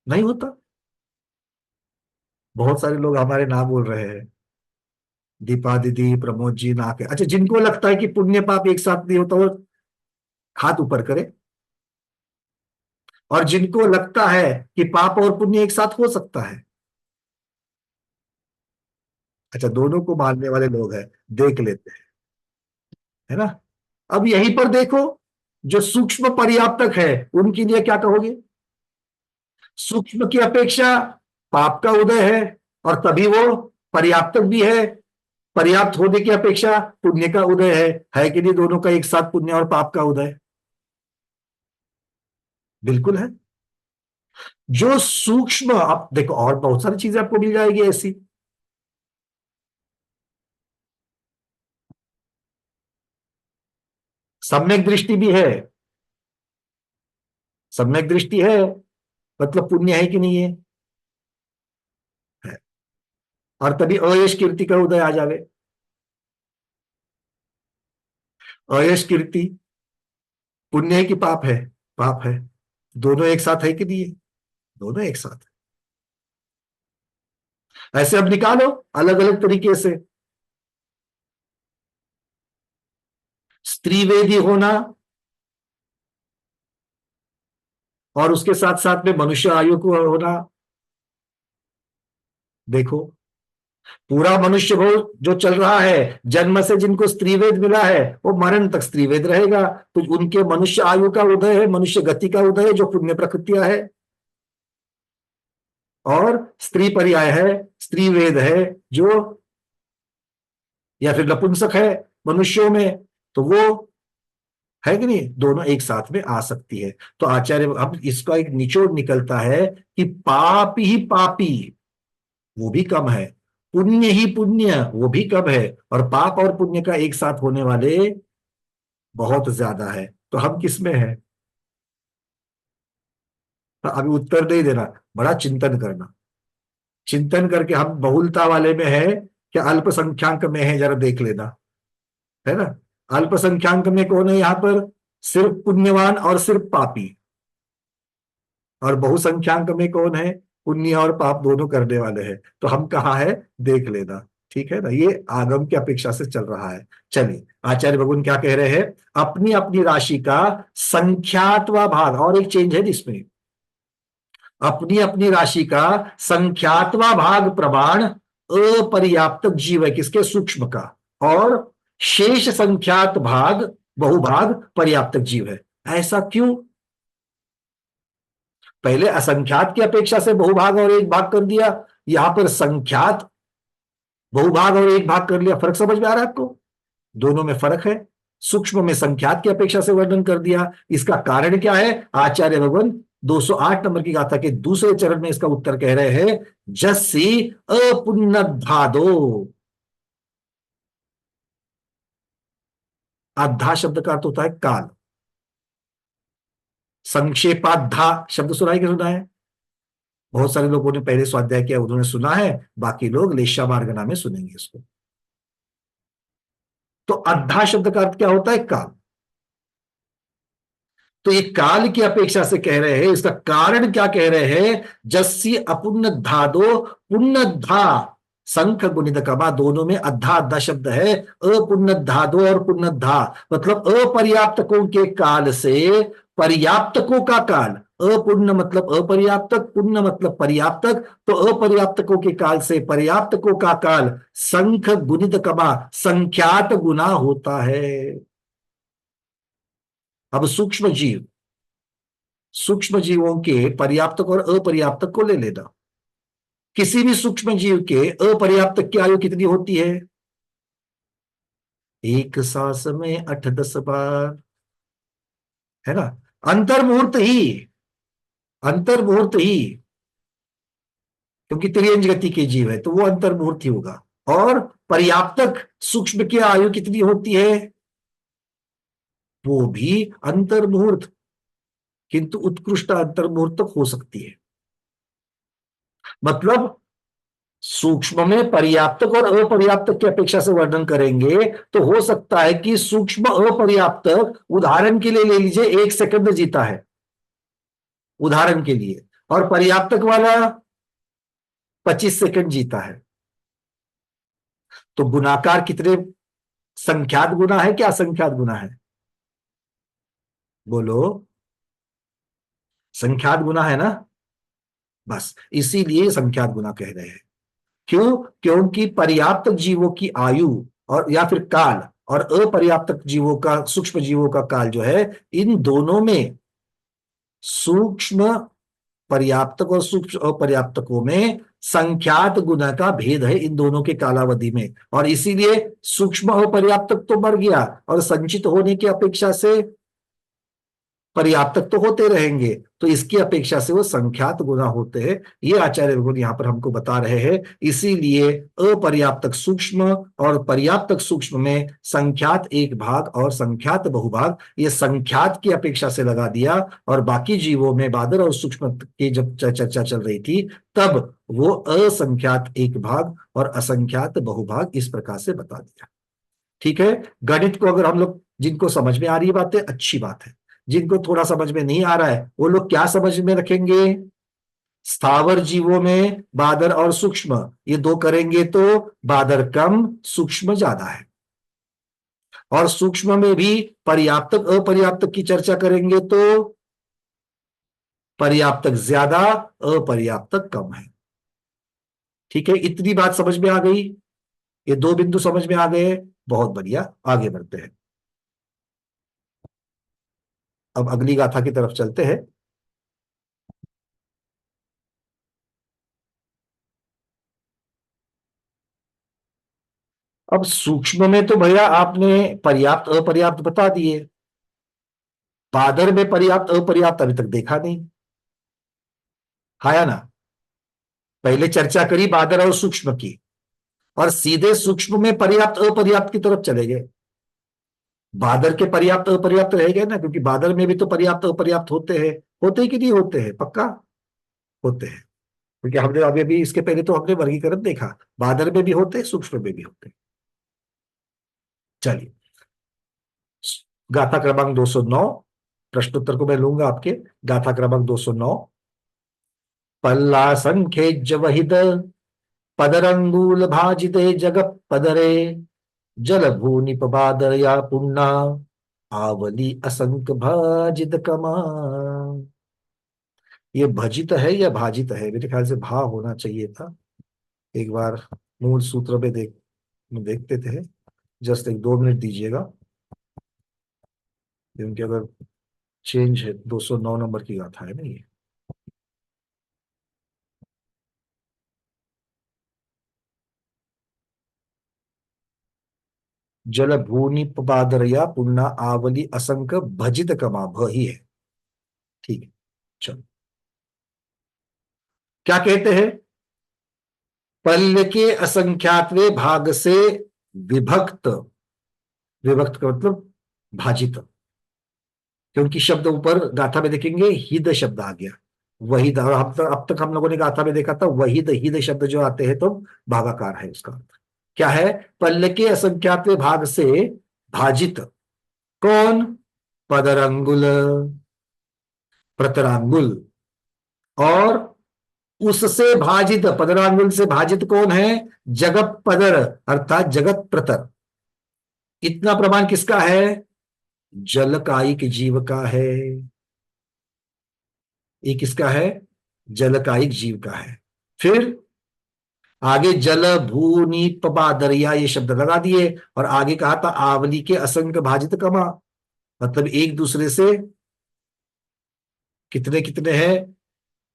नहीं होता। बहुत सारे लोग हमारे नाम बोल रहे हैं, दीपा दीदी, प्रमोद जी, ना के। अच्छा, जिनको लगता है कि पुण्य पाप एक साथ नहीं होता, वो हाथ ऊपर करें। और जिनको लगता है कि पाप और पुण्य एक साथ हो सकता है, अच्छा दोनों को मानने वाले लोग हैं, देख लेते हैं, है ना। अब यहीं पर देखो, जो सूक्ष्म पर्याप्तक है उनके लिए क्या कहोगे? सूक्ष्म की अपेक्षा पाप का उदय है, और तभी वो पर्याप्तक भी है। पर्याप्त होने की अपेक्षा पुण्य का उदय है कि नहीं? दोनों का एक साथ पुण्य और पाप का उदय बिल्कुल है। जो सूक्ष्म, आप देखो और बहुत सारी चीजें आपको मिल जाएगी ऐसी। सम्यक दृष्टि भी है, सम्यक दृष्टि है मतलब पुण्य है कि नहीं है? है। और तभी अयश कीर्ति का उदय आ जावे। अयश कीर्ति पुण्य है कि पाप है? पाप है। दोनों एक साथ है कि नहीं है? दोनों एक साथ है। ऐसे अब निकालो अलग अलग तरीके से। स्त्रीवेदी होना और उसके साथ साथ में मनुष्य आयु को होना, देखो पूरा मनुष्य हो जो चल रहा है, जन्म से जिनको स्त्रीवेद मिला है वो मरण तक स्त्रीवेद रहेगा, तो उनके मनुष्य आयु का उदय है, मनुष्य गति का उदय है, जो पुण्य प्रकृतियां है। और स्त्री पर्याय है, स्त्रीवेद है जो, या फिर नपुंसक है मनुष्यों में, तो वो है कि नहीं? दोनों एक साथ में आ सकती है। तो आचार्य, अब इसका एक निचोड़ निकलता है कि पाप ही पापी वो भी कम है, पुण्य ही पुण्य वो भी कम है, और पाप और पुण्य का एक साथ होने वाले बहुत ज्यादा है। तो हम किस में है? तो अभी उत्तर नहीं देना, बड़ा चिंतन करना। चिंतन करके हम बहुलता वाले में है क्या अल्पसंख्याक में है, जरा देख लेना, है ना। अल्पसंख्याक में कौन है यहां पर? सिर्फ पुण्यवान और सिर्फ पापी। और बहुसंख्याक में कौन है? पुण्य और पाप दोनों करने वाले हैं। तो हम कहाँ है देख लेना, ठीक है ना। ये आगम की अपेक्षा से चल रहा है। चलिए आचार्य भगवान क्या कह रहे हैं? अपनी अपनी राशि का संख्यात्वा भाग, और एक चेंज है इसमें, अपनी अपनी राशि का संख्यात्वा भाग प्रमाण अपर्याप्त जीव है, किसके? सूक्ष्म का। और शेष संख्यात भाग बहुभाग पर्याप्त जीव है। ऐसा क्यों? पहले असंख्यात की अपेक्षा से बहुभाग और एक भाग कर दिया, यहां पर संख्यात बहुभाग और एक भाग कर लिया। फर्क समझ में आ रहा है आपको? दोनों में फर्क है। सूक्ष्म में संख्यात की अपेक्षा से वर्णन कर दिया। इसका कारण क्या है? आचार्य भगवान 208 नंबर की गाथा के दूसरे चरण में इसका उत्तर कह रहे हैं, जस्सी अपुन्नधादो। आधा शब्द का अर्थ होता है काल। संक्षेपाधा शब्द सुना है कि सुना है? बहुत सारे लोगों ने पहले स्वाध्याय किया, उन्होंने सुना है, बाकी लोग लेशा मार्गना में सुनेंगे इसको। तो अद्धा शब्द का अर्थ क्या होता है? काल। तो ये काल की अपेक्षा से कह रहे हैं, इसका कारण क्या कह रहे हैं? जस्सी अपुन्न धादो पुण्य धा संख गुणित कमा, दोनों में अद्धा अद्धा शब्द है। अपुण्य धादो और पुण्य धा मतलब अपर्याप्तकों के काल से पर्याप्तकों का काल। अपुण्य मतलब अपर्याप्तक, पुण्य मतलब पर्याप्तक। तो अपर्याप्तकों के काल से पर्याप्तकों का काल संख गुणित कमा संख्यात गुना होता है। अब सूक्ष्म जीवों के पर्याप्तक और अपर्याप्तक को ले लेना। किसी भी सूक्ष्म जीव के अपर्याप्तक की आयु कितनी होती है? एक सांस में 8-10 बार, है ना। अंतर्मुहूर्त ही, अंतर्मुहूर्त ही, क्योंकि त्रियंज गति के जीव है तो वो अंतर्मुहूर्त ही होगा। और पर्याप्तक सूक्ष्म की आयु कितनी होती है? वो भी अंतर्मुहूर्त, किंतु उत्कृष्ट अंतर्मुहूर्त तक हो सकती है। मतलब सूक्ष्म में पर्याप्तक और अपर्याप्तक की अपेक्षा से वर्णन करेंगे तो हो सकता है कि सूक्ष्म अपर्याप्तक उदाहरण के लिए ले लीजिए 1 सेकंड जीता है उदाहरण के लिए, और पर्याप्तक वाला 25 सेकंड जीता है। तो गुणाकार कितने? संख्यात गुना है क्या असंख्यात गुना है? बोलो, संख्यात गुना है ना, बस इसीलिए संख्यात गुना कह रहे हैं। क्यों? क्योंकि पर्याप्त जीवों की आयु और या फिर काल और अपर्याप्त जीवों का, सूक्ष्म जीवों का काल जो है, इन दोनों में, सूक्ष्म पर्याप्तक और सूक्ष्म अपर्याप्तकों में संख्यात गुना का भेद है इन दोनों के कालावधि में, और इसीलिए सूक्ष्म अपर्याप्तक तो मर गया और संचित होने की अपेक्षा से पर्याप्तक तो होते रहेंगे, तो इसकी अपेक्षा से वो संख्यात गुना होते हैं। ये आचार्य भगवान यहां पर हमको बता रहे हैं। इसीलिए अपर्याप्तक सूक्ष्म और पर्याप्तक सूक्ष्म में संख्यात एक भाग और संख्यात बहुभाग, ये संख्यात की अपेक्षा से लगा दिया, और बाकी जीवों में बादर और सूक्ष्म की जब चर्चा चल रही थी तब वो असंख्यात एक भाग और असंख्यात बहुभाग इस प्रकार से बता दिया। ठीक है, गणित को अगर हम लोग, जिनको समझ में आ रही है बातें, अच्छी बात है। जिनको थोड़ा समझ में नहीं आ रहा है वो लोग क्या समझ में रखेंगे? स्थावर जीवों में बादर और सूक्ष्म, ये दो करेंगे तो बादर कम सूक्ष्म ज्यादा है, और सूक्ष्म में भी पर्याप्तक अपर्याप्तक की चर्चा करेंगे तो पर्याप्तक ज्यादा अपर्याप्तक कम है। ठीक है, इतनी बात समझ में आ गई? ये दो बिंदु समझ में आ गए? बहुत बढ़िया, आगे बढ़ते हैं। अब अगली गाथा की तरफ चलते हैं। अब सूक्ष्म में तो भैया आपने पर्याप्त अपर्याप्त बता दिए, बादर में पर्याप्त अपर्याप्त अभी तक देखा नहीं, हाया ना? पहले चर्चा करी बादर और सूक्ष्म की, और सीधे सूक्ष्म में पर्याप्त अपर्याप्त की तरफ चले गए। बादर के पर्याप्त अपर्याप्त रह गए ना, क्योंकि बादर में भी तो पर्याप्त अपर्याप्त होते हैं, होते कि नहीं होते हैं? पक्का होते हैं, क्योंकि हमने अभी अभी इसके पहले तो हमने वर्गीकरण देखा, बादर में भी होते हैं, सूक्ष्म में भी होते हैं। चलिए, गाथा क्रमांक 209, प्रश्नोत्तर को मैं लूंगा आपके। गाथा क्रमांक 209। पल्ला संख्येज वहिद पदरंगूल भाजिते जगत पदरे जल भूनिपबादर या पुण्ना आवली असंक भाजित कमा। ये भजित है या भाजित है? मेरे ख्याल से भा होना चाहिए था। एक बार मूल सूत्र में देखते थे। जस्ट एक 2 मिनट दीजिएगा, क्योंकि अगर चेंज है, 209 नंबर की गाथा है ना ये। जल भूनि पादरया पुण्य आवली असंक भजित कमा, भ ही है। ठीक है, चलो क्या कहते हैं? पल्य के असंख्यातवे भाग से विभक्त, विभक्त का मतलब भाजित, क्योंकि शब्द ऊपर गाथा में देखेंगे हिद शब्द आ गया, वही अब तक हम लोगों ने गाथा में देखा था वही हिद शब्द जो आते हैं तो भागाकार है। उसका अर्थ क्या है? पल्ल के असंख्यात भाग से भाजित, कौन? पदरंगुल, प्रतरांगुल, और उससे भाजित, पदरांगुल से भाजित कौन है? जगत पदर अर्थात जगत प्रतर। इतना प्रमाण किसका है? जलकायिक जीव का है। ये किसका है? जलकायिक जीव का है। फिर आगे जल भूनि पबादरिया ये शब्द लगा दिए, और आगे कहा था आवली के असंख्य भाजित कमा, मतलब एक दूसरे से कितने कितने हैं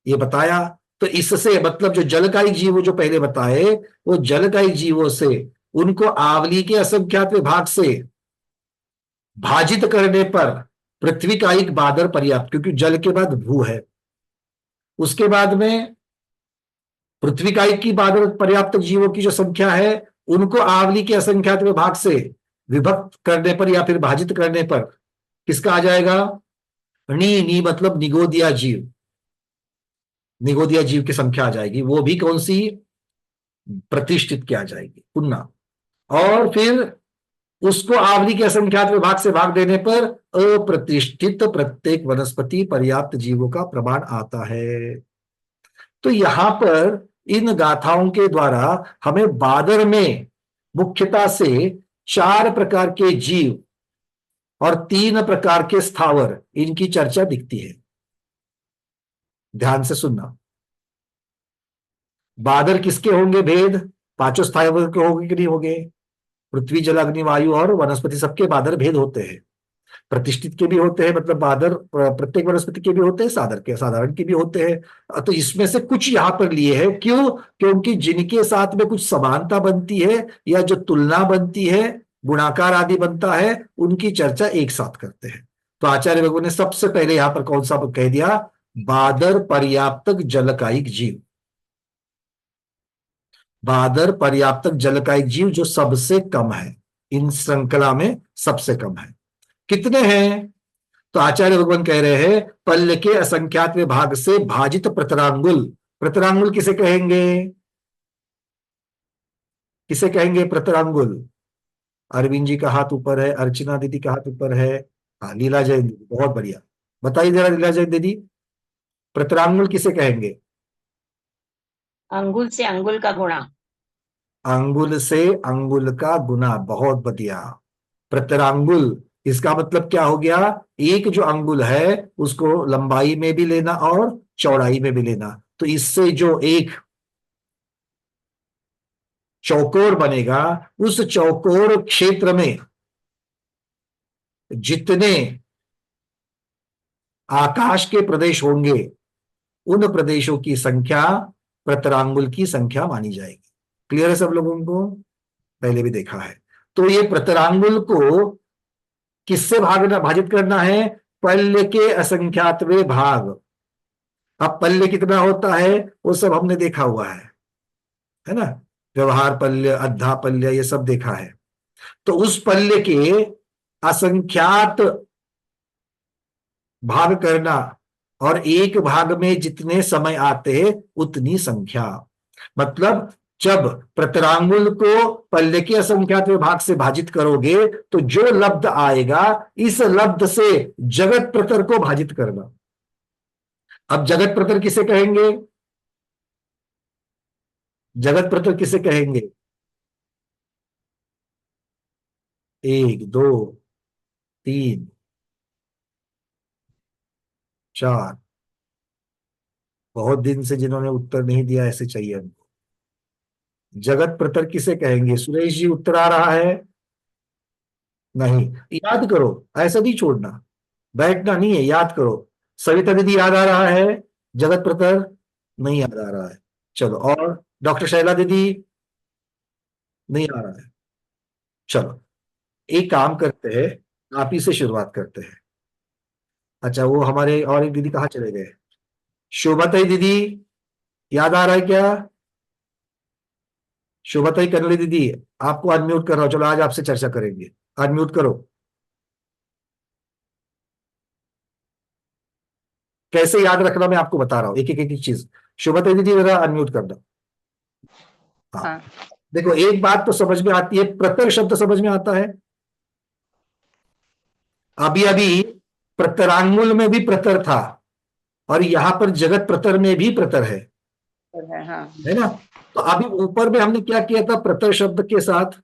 ये बताया। तो इससे मतलब जो जलकायिक जीव जो पहले बताए, वो जलकायिक जीवों से उनको आवली के असंख्यात विभाग से भाजित करने पर पृथ्वी का एक बादर पर्याप्त, क्योंकि जल के बाद भू है, उसके बाद में पृथ्वी का एक की बादर पर्याप्त जीवों की जो संख्या है, उनको आवली के असंख्यात विभाग से विभक्त करने पर या फिर भाजित करने पर किसका आ जाएगा? नी मतलब निगोदिया जीव, निगोदिया जीव की संख्या आ जाएगी। वो भी कौन सी? प्रतिष्ठित की आ जाएगी, पुन्ना। और फिर उसको आवली के असंख्यात विभाग से भाग देने पर अप्रतिष्ठित प्रत्येक वनस्पति पर्याप्त जीवों का प्रमाण आता है। तो यहां पर इन गाथाओं के द्वारा हमें बादर में मुख्यता से 4 प्रकार के जीव और 3 प्रकार के स्थावर, इनकी चर्चा दिखती है। ध्यान से सुनना। बादल किसके होंगे भेद? 5 स्थावर के होंगे कि नहीं होंगे? पृथ्वी, जल, अग्नि, वायु और वनस्पति, सबके बादल भेद होते हैं। प्रतिष्ठित के भी होते हैं, मतलब बादल प्रत्येक वनस्पति के भी होते हैं, साधारण के भी होते हैं। तो इसमें से कुछ यहां पर लिए हैं। क्यों? क्योंकि जिनके साथ में कुछ समानता बनती है या जो तुलना बनती है, गुणाकार आदि बनता है, उनकी चर्चा एक साथ करते हैं। तो आचार्य भगवान ने सबसे पहले यहां पर कौन सा कह दिया? बादर पर्याप्तक जलकायिक जीव। बादर पर्याप्तक जलकायिक जीव जो सबसे कम है, इन श्रृंखला में सबसे कम है। कितने हैं? तो आचार्य भगवान कह रहे हैं पल्ल के असंख्यात विभाग से भाजित प्रतरांगुल। प्रतरांगुल किसे कहेंगे? किसे कहेंगे प्रतरांगुल? अरविंद जी का हाथ ऊपर है, अर्चना दीदी का हाथ ऊपर है, हाँ लीला जैन दीदी, बहुत बढ़िया। बताइए जरा लीला जैन दीदी, प्रतरांगुल किसे कहेंगे? अंगुल से अंगुल का गुणा। अंगुल से अंगुल का गुना, बहुत बढ़िया। प्रतरांगुल, इसका मतलब क्या हो गया? एक जो अंगुल है उसको लंबाई में भी लेना और चौड़ाई में भी लेना। तो इससे जो एक चौकोर बनेगा, उस चौकोर क्षेत्र में जितने आकाश के प्रदेश होंगे, उन प्रदेशों की संख्या प्रतरांगुल की संख्या मानी जाएगी। क्लियर है सब लोगों को? पहले भी देखा है। तो ये प्रतरांगुल को किससे भाजित करना है? पल्य के असंख्यातवें भाग। अब पल्य कितना होता है वो सब हमने देखा हुआ है ना? व्यवहार पल्य, अद्धा पल्य, ये सब देखा है। तो उस पल्य के असंख्यात भाग करना, और एक भाग में जितने समय आते हैं उतनी संख्या। मतलब जब प्रतरांगुल को पल्ले के असंख्यात विभाग से भाजित करोगे तो जो लब्ध आएगा, इस लब्ध से जगत प्रतर को भाजित करना। अब जगत प्रतर किसे कहेंगे? जगत प्रतर किसे कहेंगे? 1 2 3 4। बहुत दिन से जिन्होंने उत्तर नहीं दिया, ऐसे चाहिए हमको। जगत प्रतर किसे कहेंगे? सुरेश जी उत्तर आ रहा है? नहीं, याद करो, ऐसा नहीं छोड़ना, बैठना नहीं है, याद करो। सविता दीदी याद आ रहा है? जगत प्रतर नहीं याद आ रहा है। चलो, और डॉक्टर शैला दीदी नहीं आ रहा है। चलो एक काम करते हैं, आप ही से शुरुआत करते हैं। अच्छा, वो हमारे और एक दीदी कहाँ चले गए? शोभाताई दीदी याद आ रहा है क्या? शोभाताई कनले दीदी, आपको अनम्यूट कर रहा हूं। चलो आज आपसे चर्चा करेंगे, अनम्यूट करो। कैसे याद रखना मैं आपको बता रहा हूं, एक एक एक चीज। शोभाताई दीदी जरा अनम्यूट कर दो। हाँ, देखो एक बात तो समझ में आती है, प्रतर शब्द समझ में आता है। अभी अभी प्रतरांगुल में भी प्रतर था, और यहां पर जगत प्रतर में भी प्रतर है, है ना? तो अभी ऊपर में हमने क्या किया था? प्रतर शब्द के साथ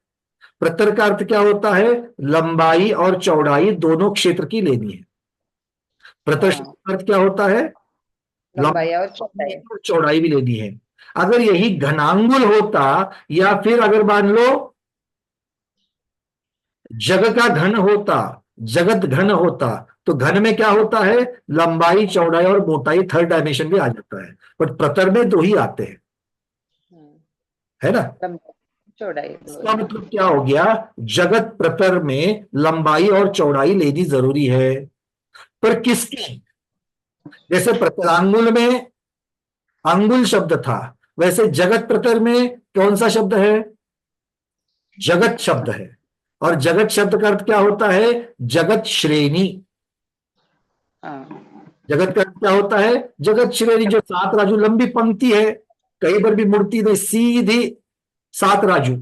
प्रतर का अर्थ क्या होता है? लंबाई और चौड़ाई दोनों क्षेत्र की लेनी है। प्रतर शब्द का अर्थ क्या होता है? लंबाई और चौड़ाई भी लेनी है। अगर यही घनांगुल होता, या फिर अगर मान लो जग का घन होता, जगत घन होता, तो घन में क्या होता है? लंबाई, चौड़ाई और मोटाई, थर्ड डायमेंशन भी आ जाता है। बट प्रतर में 2 ही आते हैं, है ना? चौड़ाई। इसका मतलब क्या हो गया? जगत प्रतर में लंबाई और चौड़ाई लेनी जरूरी है। पर किसकी? जैसे प्रतरांगुल में अंगुल शब्द था, वैसे जगत प्रतर में कौन सा शब्द है? जगत शब्द है। और जगत शब्द का अर्थ क्या होता है? जगत श्रेणी। जगत का अर्थ क्या होता है? जगत श्रेणी। जो 7 राजू लंबी पंक्ति है, कहीं पर भी मुड़ती नहीं, सीधी 7 राजू।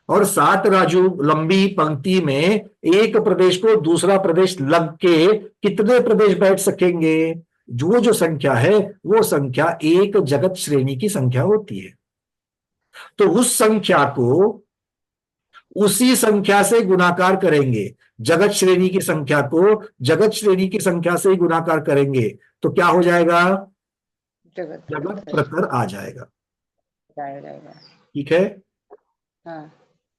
और 7 राजू लंबी पंक्ति में एक प्रदेश को दूसरा प्रदेश लग के कितने प्रदेश बैठ सकेंगे? जो संख्या है वो संख्या एक जगत श्रेणी की संख्या होती है। तो उस संख्या को उसी संख्या से गुणाकार करेंगे। जगत श्रेणी की संख्या को जगत श्रेणी की संख्या से ही गुणाकार करेंगे तो क्या हो जाएगा? जगत जगत प्रतर आ जाएगा। जाएगा। ठीक है, हाँ,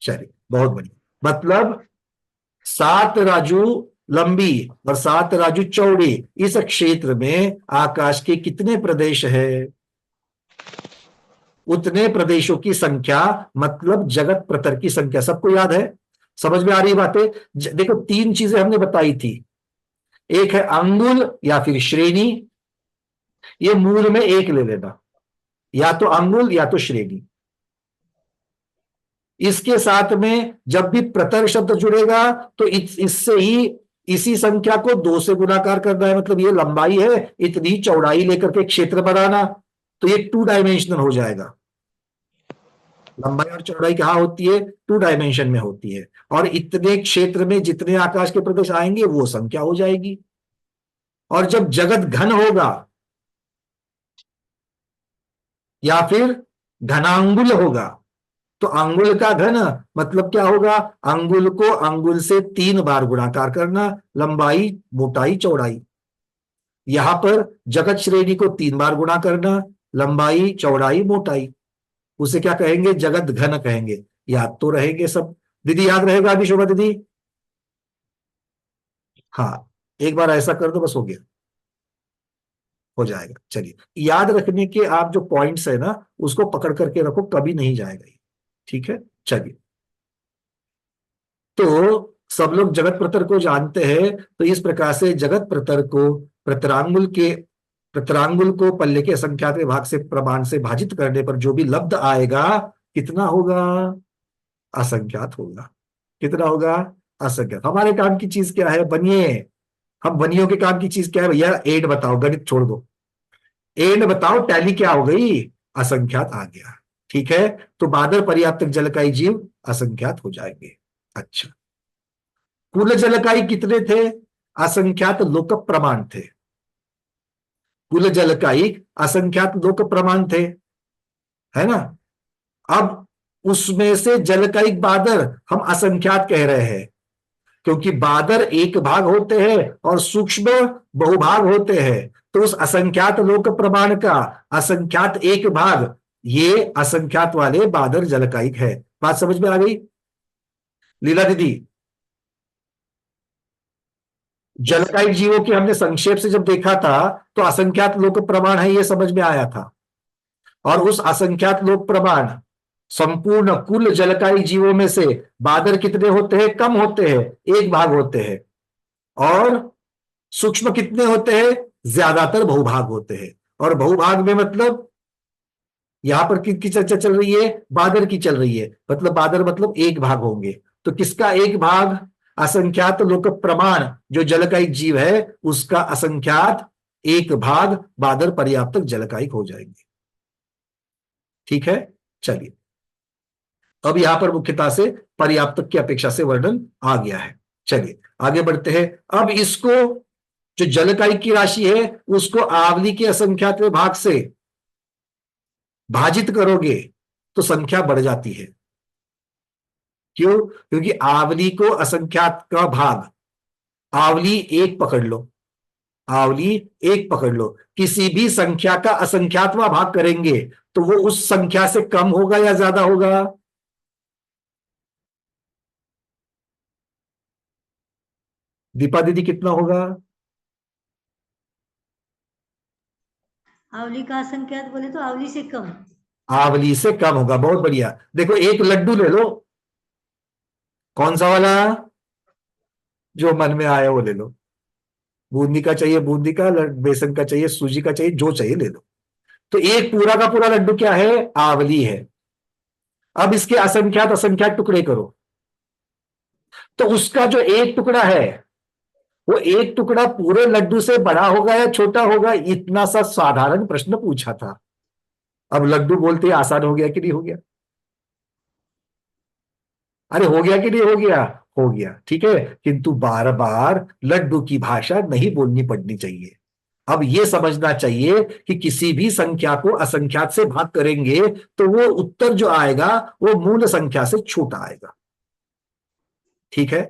चलिए बहुत बढ़िया। मतलब 7 राजू लंबी और 7 राजू चौड़ी, इस क्षेत्र में आकाश के कितने प्रदेश है? उतने प्रदेशों की संख्या, मतलब जगत प्रतर की संख्या। सबको याद है? समझ में आ रही बातें? देखो 3 चीजें हमने बताई थी, एक है अंगुल या फिर श्रेणी, ये मूल में एक ले लेना, या तो अंगुल या तो श्रेणी। इसके साथ में जब भी प्रतर शब्द जुड़ेगा तो इससे ही इसी संख्या को 2 से गुणाकार करना है, मतलब ये लंबाई है, इतनी चौड़ाई लेकर के क्षेत्र बनाना, तो ये 2 डायमेंशनल हो जाएगा। लंबाई और चौड़ाई कहाँ होती है? 2 डायमेंशन में होती है। और इतने क्षेत्र में जितने आकाश के प्रदेश आएंगे वो संख्या हो जाएगी। और जब जगत घन होगा या फिर घनांगुल होगा, तो अंगुल का घन मतलब क्या होगा? अंगुल को अंगुल से 3 बार गुणाकार करना, लंबाई मोटाई चौड़ाई। यहां पर जगत श्रेणी को 3 बार गुणा करना, लंबाई चौड़ाई मोटाई। उसे क्या कहेंगे? जगत घन कहेंगे। याद तो रहेंगे सब? दीदी याद रहेगा अभी? शोभा दीदी, हाँ, एक बार ऐसा कर दो बस, हो गया, हो जाएगा। चलिए, याद रखने के आप जो पॉइंट्स है ना, उसको पकड़ करके रखो, कभी नहीं जाएगा ये। ठीक है, चलिए। तो सब लोग जगत प्रतर को जानते हैं, तो इस प्रकार से जगत प्रतर को प्रतरांगुल को पल्ले के असंख्यात भाग से प्रमाण से भाजित करने पर जो भी लब्ध आएगा, कितना होगा? असंख्यात होगा। कितना होगा? असंख्यात। हमारे काम की चीज क्या है? बनिए, हम बनियों के काम की चीज क्या है भैया? एड बताओ, गणित छोड़ दो, एंड बताओ, टैली क्या हो गई? असंख्यात आ गया। ठीक है, तो बादल पर्याप्तक जलकाई जीव असंख्यात हो जाएंगे। अच्छा, कुल जलकाई कितने थे? असंख्यात लोक प्रमाण थे। कुल जलकाई असंख्यात लोक प्रमाण थे, है ना? अब उसमें से जलकाई बादल हम असंख्यात कह रहे हैं, क्योंकि बादल एक भाग होते हैं और सूक्ष्म बहुभाग होते हैं। तो उस असंख्यात लोक प्रमाण का असंख्यात एक भाग, ये असंख्यात वाले बादल जलकायिक है। बात समझ में आ गई? लीला दीदी, जलकायिक जीवों के हमने संक्षेप से जब देखा था तो असंख्यात लोक प्रमाण है, ये समझ में आया था। और उस असंख्यात लोक प्रमाण संपूर्ण कुल जलकायी जीवों में से बादल कितने होते हैं? कम होते हैं, एक भाग होते हैं। और सूक्ष्म कितने होते हैं? ज्यादातर बहुभाग होते हैं। और बहुभाग में मतलब यहां पर किसकी चर्चा चल रही है? बादल की चल रही है। मतलब बादल मतलब एक भाग होंगे। तो किसका एक भाग? असंख्यात लोक प्रमाण जो जलकायिक जीव है उसका असंख्यात एक भाग बादल पर्याप्तक जलकायिक हो जाएंगे। ठीक है, चलिए, अब यहां पर मुख्यता से पर्याप्तक की अपेक्षा से वर्णन आ गया है। चलिए आगे बढ़ते हैं। अब इसको, जो जलकायिक की राशि है, उसको आवली के असंख्यात भाग से भाजित करोगे तो संख्या बढ़ जाती है। क्यों? क्योंकि आवली को असंख्यात का भाग, आवली एक पकड़ लो, आवली एक पकड़ लो, किसी भी संख्या का असंख्यातवा भाग करेंगे तो वो उस संख्या से कम होगा या ज्यादा होगा? दीपा दीदी कितना होगा? आवली का असंख्यात बोले तो आवली से कम। आवली से कम होगा। बहुत बढ़िया। देखो एक लड्डू ले लो, कौन सा वाला? जो मन में आया वो ले लो। बूंदी का चाहिए बूंदी का, बेसन का चाहिए सूजी का चाहिए, जो चाहिए ले लो। तो एक पूरा का पूरा लड्डू क्या है? आवली है। अब इसके असंख्यात असंख्यात टुकड़े करो तो उसका जो एक टुकड़ा है वो एक टुकड़ा पूरे लड्डू से बड़ा होगा या छोटा होगा? इतना सा साधारण प्रश्न पूछा था। अब लड्डू बोलते ही आसान हो गया कि नहीं हो गया? अरे हो गया कि नहीं हो गया? हो गया। ठीक है, किंतु बार बार लड्डू की भाषा नहीं बोलनी पड़नी चाहिए। अब यह समझना चाहिए कि किसी भी संख्या को असंख्यात से भाग करेंगे तो वो उत्तर जो आएगा वो मूल संख्या से छोटा आएगा। ठीक है,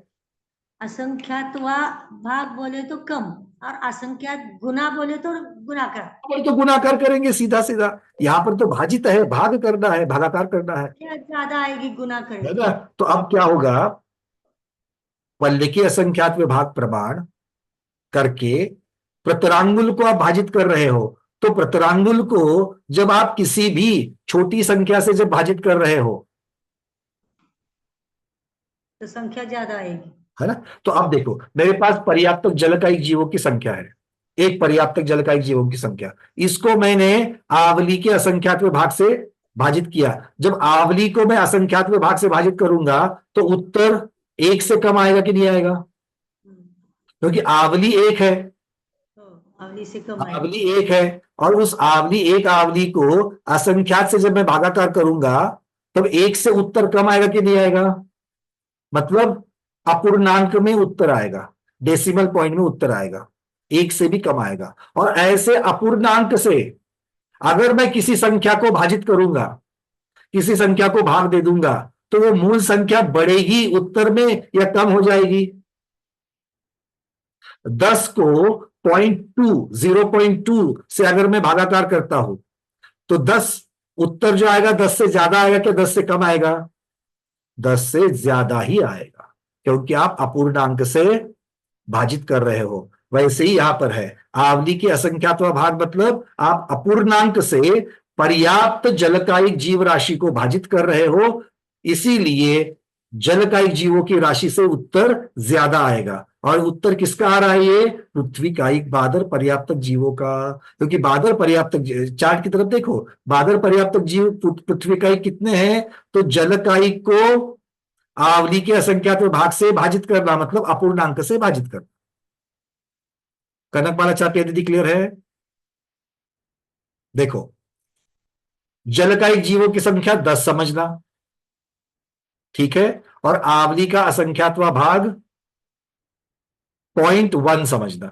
असंख्यात वा भाग बोले तो कम और असंख्यात गुना बोले तो गुणाकार। पर तो गुणाकार करेंगे सीधा सीधा, यहाँ पर तो भाजित है, भाग करना है, भागाकार करना है क्या ज्यादा आएगी गुना है करें ना। तो अब क्या होगा, पल्ले के असंख्यात विभाग प्रमाण करके प्रतरांगुल को आप भाजित कर रहे हो, तो प्रतरांगुल को जब आप किसी भी छोटी संख्या से जब भाजित कर रहे हो, तो संख्या ज्यादा आएगी। है ना। तो अब देखो, मेरे पास पर्याप्त जलकायिक जीवों की संख्या है, एक पर्याप्त जलकायिक जीवों की संख्या, इसको मैंने आवली के असंख्यात विभाग से भाजित किया। जब आवली को मैं असंख्यात विभाग से भाजित करूंगा तो उत्तर एक से कम आएगा कि नहीं आएगा, क्योंकि आवली एक है, तो आवली से कम आएगी। आवली एक है, और उस आवली को असंख्यात से जब मैं भागाकार करूंगा तब एक से उत्तर कम आएगा कि नहीं आएगा, मतलब अपूर्णांक में उत्तर आएगा, डेसिमल पॉइंट में उत्तर आएगा, एक से भी कम आएगा। और ऐसे अपूर्णांक से अगर मैं किसी संख्या को भाजित करूंगा, किसी संख्या को भाग दे दूंगा, तो वो मूल संख्या बढ़ेगी उत्तर में या कम हो जाएगी। 10 को 0.2 से अगर मैं भागाकार करता हूं तो 10 उत्तर जो आएगा 10 से ज्यादा आएगा क्या 10 से कम आएगा, 10 से ज्यादा ही आएगा, क्योंकि आप अपूर्णांक से भाजित कर रहे हो। वैसे ही यहां पर है, आवली के असंख्यात भाग मतलब आप अपूर्णांक से पर्याप्त जलकायिक जीव राशि को भाजित कर रहे हो, इसीलिए जलकायिक जीवों की राशि से उत्तर ज्यादा आएगा। और उत्तर किसका आ रहा है, ये पृथ्वी कायिक बादर पर्याप्त जीवों का, क्योंकि बादर पर्याप्त, चार्ट की तरफ देखो, बादर पर्याप्त जीव पृथ्वी कायिक कितने हैं, तो जलकायिक को आवली के असंख्यात भाग से भाजित करना मतलब अपूर्णांक से भाजित करना। कनकमाला चार्ट दीदी क्लियर है। देखो, जलकायिक जीवों की संख्या 10 समझना, ठीक है, और आवली का असंख्यात्वा भाग 0.1 समझना,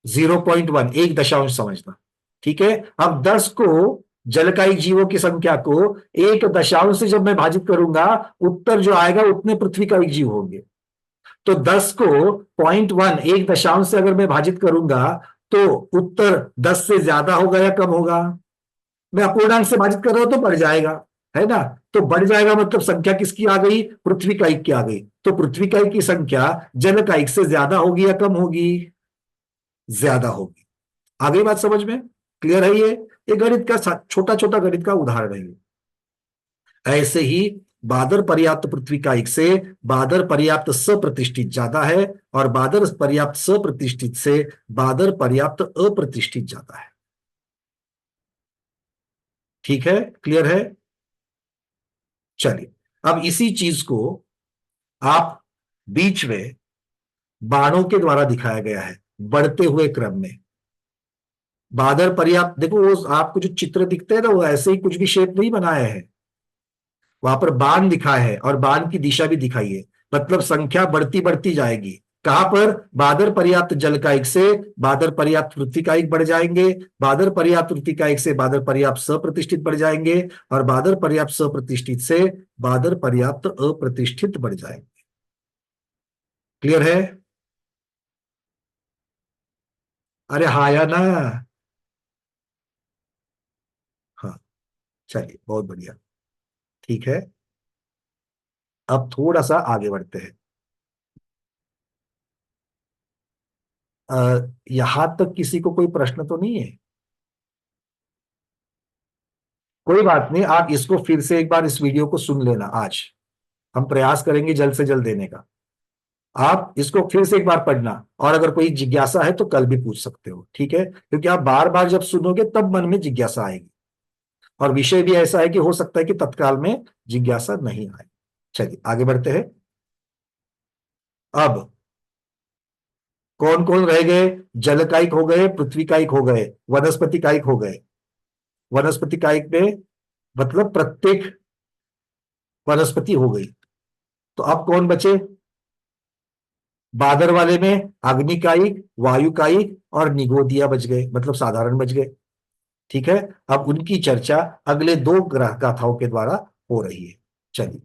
0.1 एक दशांश समझना, ठीक है। अब 10 को जलकायिक जीवों की संख्या को एक दशांश से जब मैं भाजित करूंगा, उत्तर जो आएगा उतने पृथ्वी कायिक जीव होंगे। तो 10 को 0.1 एक दशांश से अगर मैं भाजित करूंगा तो उत्तर 10 से ज्यादा होगा या कम होगा, मैं अपूर्णांक से भाजित कर रहा हूं तो बढ़ जाएगा, है ना। तो बढ़ जाएगा मतलब संख्या किसकी आ गई, पृथ्वी कायिक की आ गई। तो पृथ्वी कायिक की संख्या जल कायिक से ज्यादा होगी या कम होगी, ज्यादा होगी। आ गई बात समझ में, क्लियर है। ये गणित का छोटा छोटा गणित का उदाहरण है। ऐसे ही बादर पर्याप्त पृथ्वी कायिक से बादर पर्याप्त सप्रतिष्ठित ज्यादा है, और बादर पर्याप्त सप्रतिष्ठित से बादर पर्याप्त अप्रतिष्ठित ज्यादा है। ठीक है, क्लियर है। चलिए, अब इसी चीज को आप बीच में बाणों के द्वारा दिखाया गया है, बढ़ते हुए क्रम में। बादर पर्याप्त, देखो वो आपको जो चित्र दिखते हैं ना, वो ऐसे ही कुछ भी शेप नहीं बनाया है, वहां पर बाण दिखा है और बाण की दिशा भी दिखाई है, मतलब संख्या बढ़ती बढ़ती जाएगी। कहां पर, बादर पर्याप्त जलकायिक से बादर पर्याप्त पृथ्वी कायिक बढ़ जाएंगे, बादर पर्याप्त पृथ्वी कायिक से बादर पर्याप्त सप्रतिष्ठित बढ़ जाएंगे, और बादर पर्याप्त सप्रतिष्ठित से बादर पर्याप्त अप्रतिष्ठित बढ़ जाएंगे। क्लियर है। अरे हाँ या ना, हाँ, चलिए बहुत बढ़िया, ठीक है। अब थोड़ा सा आगे बढ़ते हैं। यहां तक किसी को कोई प्रश्न तो नहीं है, कोई बात नहीं, आप इसको फिर से एक बार इस वीडियो को सुन लेना। आज हम प्रयास करेंगे जल्द से जल्द देने का, आप इसको फिर से एक बार पढ़ना, और अगर कोई जिज्ञासा है तो कल भी पूछ सकते हो, ठीक है, क्योंकि आप बार बार जब सुनोगे तब मन में जिज्ञासा आएगी, और विषय भी ऐसा है कि हो सकता है कि तत्काल में जिज्ञासा नहीं आए। चलिए आगे बढ़ते हैं। अब कौन कौन रह गए, जल कायिक हो गए, पृथ्वी कायिक हो गए, वनस्पति कायिक हो गए। वनस्पति कायिक में मतलब प्रत्येक वनस्पति हो गई। तो अब कौन बचे, बादर वाले में अग्निकायिक, वायुकायिक और निगोदिया बच गए, मतलब साधारण बच गए। ठीक है, अब उनकी चर्चा अगले 2 ग्रह गाथाओं के द्वारा हो रही है। चलिए,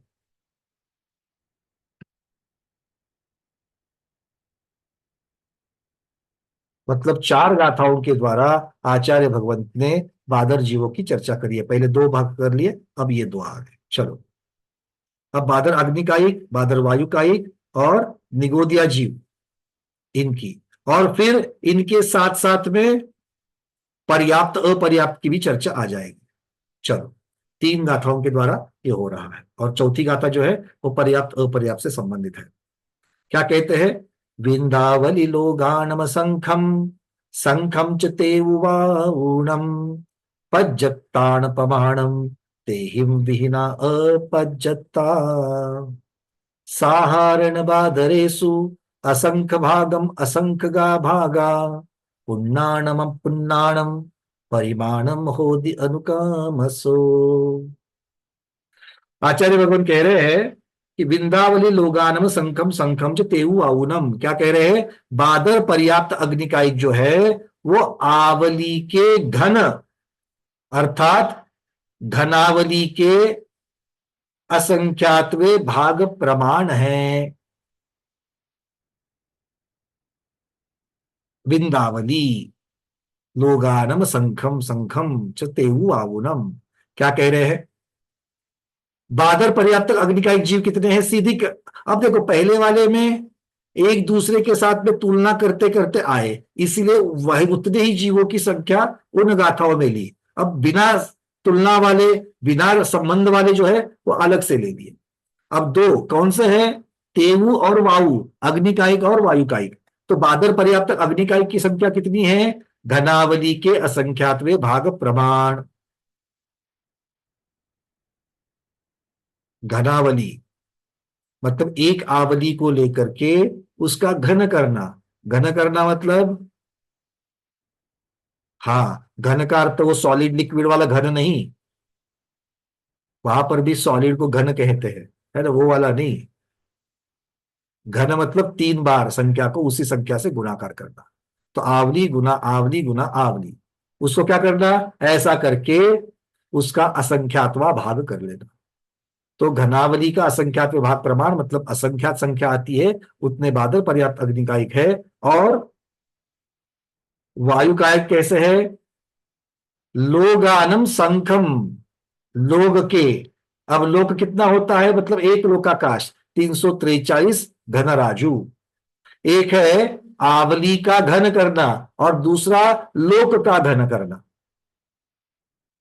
मतलब 4 गाथाओं के द्वारा आचार्य भगवंत ने बादर जीवों की चर्चा करी है। पहले 2 भाग कर लिए, अब ये 2 आ गए। चलो, अब बादर अग्निकायिक, बादर वायुकायिक और निगोदिया जीव इनकी, और फिर इनके साथ साथ में पर्याप्त अपर्याप्त की भी चर्चा आ जाएगी। चलो, 3 गाथाओं के द्वारा ये हो रहा है, और चौथी गाथा जो है वो पर्याप्त अपर्याप्त से संबंधित है। क्या कहते हैं? विंदावली लोगानम संखम संखम च ते उवाऊणम पज्जत्तान पमाणम तेहिम विहिना अपज्जत्ता साहारण बादरेषु असंख्य भागम असंख्य गा भागा पुन्नाणम पुन्नाणम परिमाणम होदि अनुकामसो। आचार्य भगवान कह रहे हैं कि विंदावली लोगानम संखम संखम च तेऊ आउनम। क्या कह रहे हैं? बादर पर्याप्त अग्निकायिक जो है वो आवली के घन अर्थात घनावली के असंख्यातवे भाग प्रमाण है। विंदावली लोगानम संखम संखम च तेऊ आउनम। क्या कह रहे हैं? बादर पर्याप्त अग्निकायिक जीव कितने हैं? अब देखो, पहले वाले में एक दूसरे के साथ में तुलना करते करते आए, इसीलिए वही उतने ही जीवों की संख्या उन गाथाओं में ली। अब बिना तुलना वाले, बिना संबंध वाले जो है वो अलग से ले लिए। अब 2 कौन से हैं? तेऊ और वायु, अग्निकायिक और वायुकायिक। तो बादर पर्याप्त अग्निकायिक की संख्या कितनी है? घनावली के असंख्यातवे भाग प्रमाण। घनावली मतलब एक आवली को लेकर के उसका घन करना। घन करना मतलब, हाँ, घन का अर्थ वो सॉलिड लिक्विड वाला घन नहीं, वहां पर भी सॉलिड को घन कहते हैं, है ना, वो वाला नहीं। घन मतलब 3 बार संख्या को उसी संख्या से गुणाकार करना। तो आवली गुना आवली गुना आवली, उसको क्या करना? ऐसा करके उसका असंख्यातवा भाग कर लेना। तो घनावली का असंख्यात विभाग प्रमाण मतलब असंख्यात संख्या आती है उतने बादल पर्याप्त अग्निकायिक है। और वायुकायिक कैसे है? लोगानम संखम, लोग के, अब लोक कितना होता है? मतलब एक लोकाकाश 343 घन राजू। एक है आवली का घन करना और दूसरा लोक का घन करना।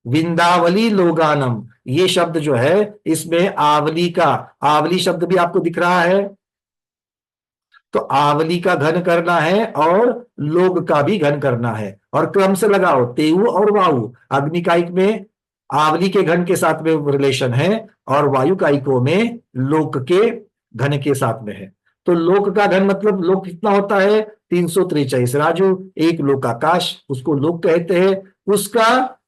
विंदावली लोगानम, ये शब्द जो है इसमें आवली का, आवली शब्द भी आपको दिख रहा है, तो आवली का घन करना है और लोग का भी घन करना है। और क्रम से लगाओ, तेऊ और वायु, अग्निकायिक में आवली के घन के साथ में रिलेशन है और वायुकायिकों में लोक के घन के साथ में है। तो लोक का घन मतलब लोक कितना होता है? 343 राजू, एक लोकाकाश, उसको लोक कहते हैं। उसका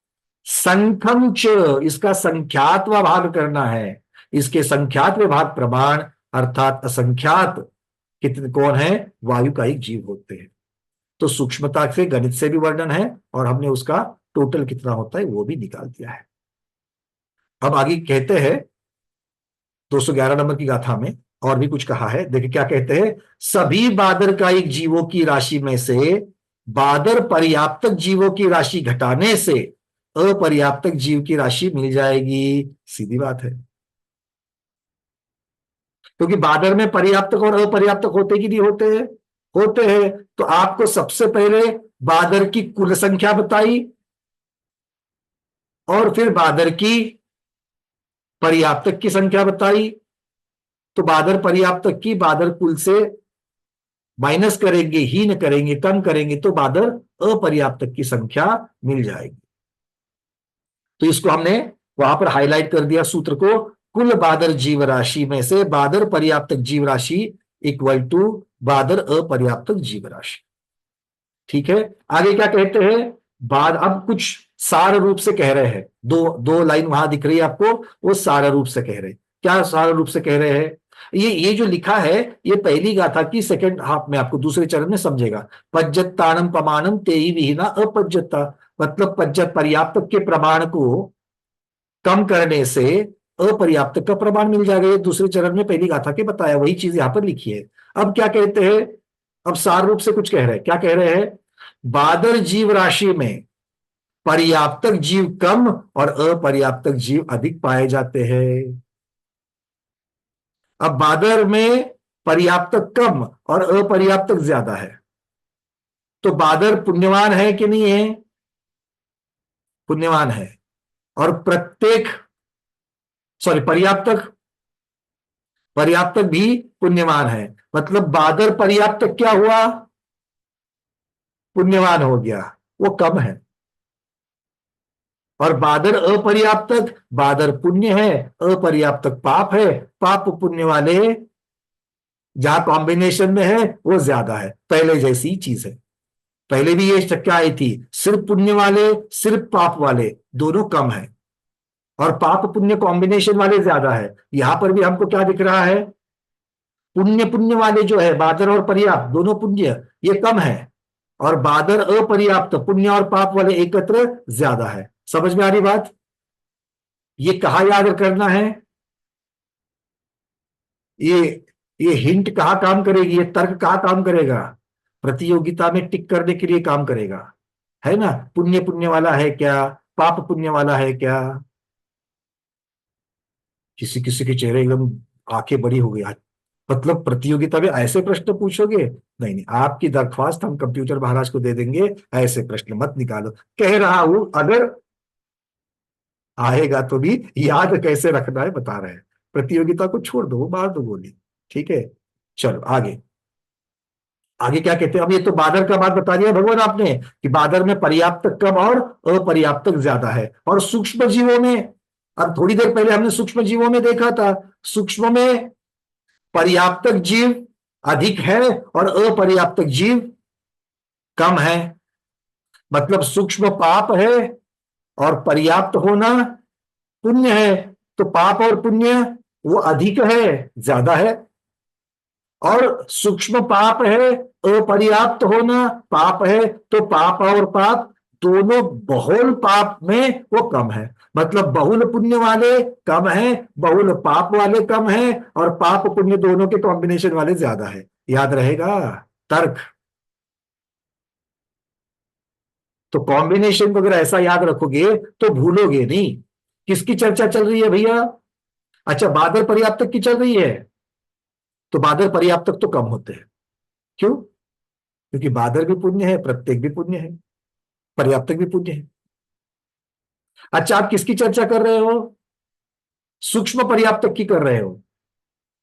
संख्यम च, इसका संख्यात्व भाग करना है। इसके संख्यात्व भाग प्रमाण अर्थात असंख्यात कितने कौन है? वायुकायिक जीव होते हैं। तो सूक्ष्मता से गणित से भी वर्णन है और हमने उसका टोटल कितना होता है वो भी निकाल दिया है। अब आगे कहते हैं 211 नंबर की गाथा में और भी कुछ कहा है। देखिए क्या कहते हैं? सभी बादरकायिक जीवों की राशि में से बादर पर्याप्तक जीवों की राशि घटाने से अपर्याप्तक जीव की राशि मिल जाएगी। सीधी बात है, क्योंकि बादर में पर्याप्तक और अपर्याप्तक होते कि नहीं होते हैं? होते हैं। तो आपको सबसे पहले बादर की कुल संख्या बताई और फिर बादर की पर्याप्तक की संख्या बताई। तो बादर पर्याप्तक की बादर कुल से माइनस करेंगे, हीन करेंगे, कम करेंगे तो बादर अपर्याप्तक की संख्या मिल जाएगी। तो इसको हमने वहां पर हाईलाइट कर दिया सूत्र को, कुल बादर जीव राशि में से बादर पर्याप्तक जीव राशि इक्वल टू बादर अपर्याप्तक जीव राशि। ठीक है, आगे क्या कहते हैं? बाद अब कुछ सार रूप से कह रहे हैं। दो लाइन वहां दिख रही है आपको, वो सार रूप से कह रहे हैं। क्या सार रूप से कह रहे हैं? ये जो लिखा है ये पहली गाथा की सेकंड हाफ में आपको दूसरे चरण में समझेगा। पज्जत्ताणम पमाणम तेई विहीना अपज्जत्ता, मतलब पज्जत पर्याप्तक के प्रमाण को कम करने से अपर्याप्तक का प्रमाण मिल जाएगा। ये दूसरे चरण में पहली गाथा के बताया, वही चीज यहां पर लिखी है। अब क्या कहते हैं? अब सार रूप से कुछ कह रहे हैं। क्या कह रहे हैं? बादर जीव राशि में पर्याप्तक जीव कम और अपर्याप्तक जीव अधिक पाए जाते हैं। अब बादर में पर्याप्तक कम और अपर्याप्तक ज्यादा है, तो बादर पुण्यवान है कि नहीं है? पुण्यवान है। और पर्याप्तक भी पुण्यवान है, मतलब बादर पर्याप्तक क्या हुआ? पुण्यवान हो गया, वो कम है। और बादर अपर्याप्तक, बादर पुण्य है, अपर्याप्तक पाप है। पाप पुण्य वाले जहां कॉम्बिनेशन में है वो ज्यादा है, पहले जैसी चीज है। पहले भी ये शक्य आई थी, सिर्फ पुण्य वाले सिर्फ पाप वाले दोनों कम है, और पाप पुण्य कॉम्बिनेशन वाले ज्यादा है। यहां पर भी हमको क्या दिख रहा है? पुण्य वाले जो है बादर और पर्याप्त दोनों पुण्य ये कम है, और बादर अपर्याप्त पुण्य और पाप वाले एकत्र ज्यादा है। समझ में आ रही बात? ये कहाँ याद करना है? ये हिंट कहाँ काम करेगी? ये तर्क कहाँ काम करेगा? प्रतियोगिता में टिक करने के लिए काम करेगा, है ना? पुण्य वाला है क्या, पाप पुण्य वाला है क्या? किसी किसी के चेहरे एकदम आंखें बड़ी हो गई। मतलब प्रतियोगिता में ऐसे प्रश्न पूछोगे? नहीं नहीं, आपकी दरख्वास्त हम कंप्यूटर महाराज को दे देंगे, ऐसे प्रश्न मत निकालो। कह रहा हूं अगर आएगा तो भी याद कैसे रखना है बता रहे हैं। प्रतियोगिता को छोड़ दो, मार दो गोली, ठीक है? चलो आगे आगे क्या कहते हैं? अब ये तो बादर का बात बता दिया भगवान आपने कि बादर में पर्याप्तक कम और अपर्याप्तक ज्यादा है। और सूक्ष्म जीवों में, अब थोड़ी देर पहले हमने सूक्ष्म जीवों में देखा था, सूक्ष्म में पर्याप्तक जीव अधिक है और अपर्याप्तक जीव कम है। मतलब सूक्ष्म पाप है और पर्याप्त होना पुण्य है, तो पाप और पुण्य वो अधिक है, ज्यादा है। और सूक्ष्म पाप है, अपर्याप्त होना पाप है, तो पाप और पाप दोनों बहुल पाप में वो कम है। मतलब बहुल पुण्य वाले कम है, बहुल पाप वाले कम है, और पाप पुण्य दोनों के कॉम्बिनेशन वाले ज्यादा है। याद रहेगा तर्क? तो कॉम्बिनेशन को अगर ऐसा याद रखोगे तो भूलोगे नहीं। किसकी चर्चा चल रही है भैया? अच्छा, बादर पर्याप्तक की चल रही है, तो बादर पर्याप्तक तो कम होते हैं। क्यों? क्योंकि बादर भी पुण्य है, प्रत्येक भी पुण्य है, पर्याप्तक भी पुण्य है। अच्छा, आप किसकी चर्चा कर रहे हो? सूक्ष्म पर्याप्तक की कर रहे हो,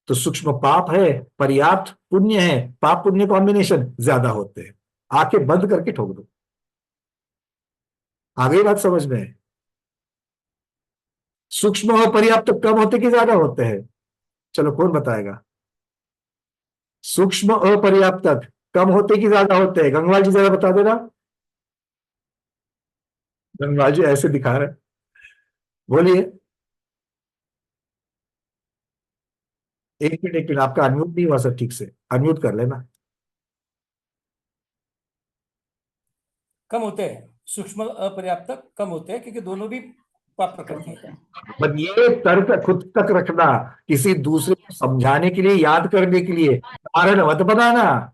तो सूक्ष्म पाप है, पर्याप्त पुण्य है, पाप पुण्य कॉम्बिनेशन ज्यादा होते हैं। आंखें बंद करके ठोक दो। आ गई बात समझ में? सूक्ष्म और पर्याप्तक कम होते कि ज्यादा होते हैं? चलो कौन बताएगा? सूक्ष्म अपर्याप्तक कम होते कि ज्यादा होते हैं? गंगवाल जी जरा बता देना। गंगवाल जी ऐसे दिखा रहे, बोलिए। एक मिनट, आपका अनम्यूट नहीं हुआ सर, ठीक से अनम्यूट कर लेना। कम होते हैं, सूक्ष्म अपर्याप्तक कम होते हैं क्योंकि दोनों भी पाप प्रकृति है। बट ये तर्क खुद तक रखना, किसी दूसरे को समझाने के लिए, याद करने के लिए कारण मत बनाना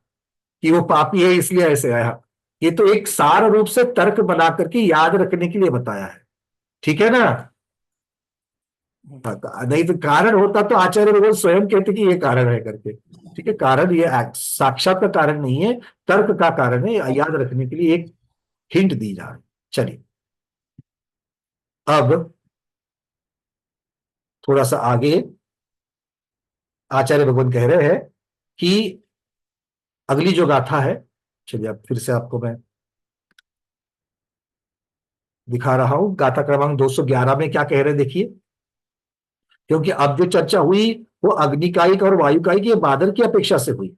कि वो पापी है इसलिए ऐसे आया। ये तो एक सार रूप से तर्क बना करके याद रखने के लिए बताया है, ठीक है ना? नहीं तो कारण होता तो आचार्य भगवान स्वयं कहते कि ये कारण है करके, ठीक है? कारण ये साक्षात का कारण नहीं है, तर्क का कारण है, याद रखने के लिए एक हिंट दी जा रही। चलिए अब थोड़ा सा आगे आचार्य भगवान कह रहे हैं कि अगली जो गाथा है, चलिए अब फिर से आपको मैं दिखा रहा हूं। गाथा क्रमांक 211 में क्या कह रहे हैं देखिए। क्योंकि अब जो चर्चा हुई वो अग्निकायिक और वायुकायिक ये बादर की अपेक्षा से हुई,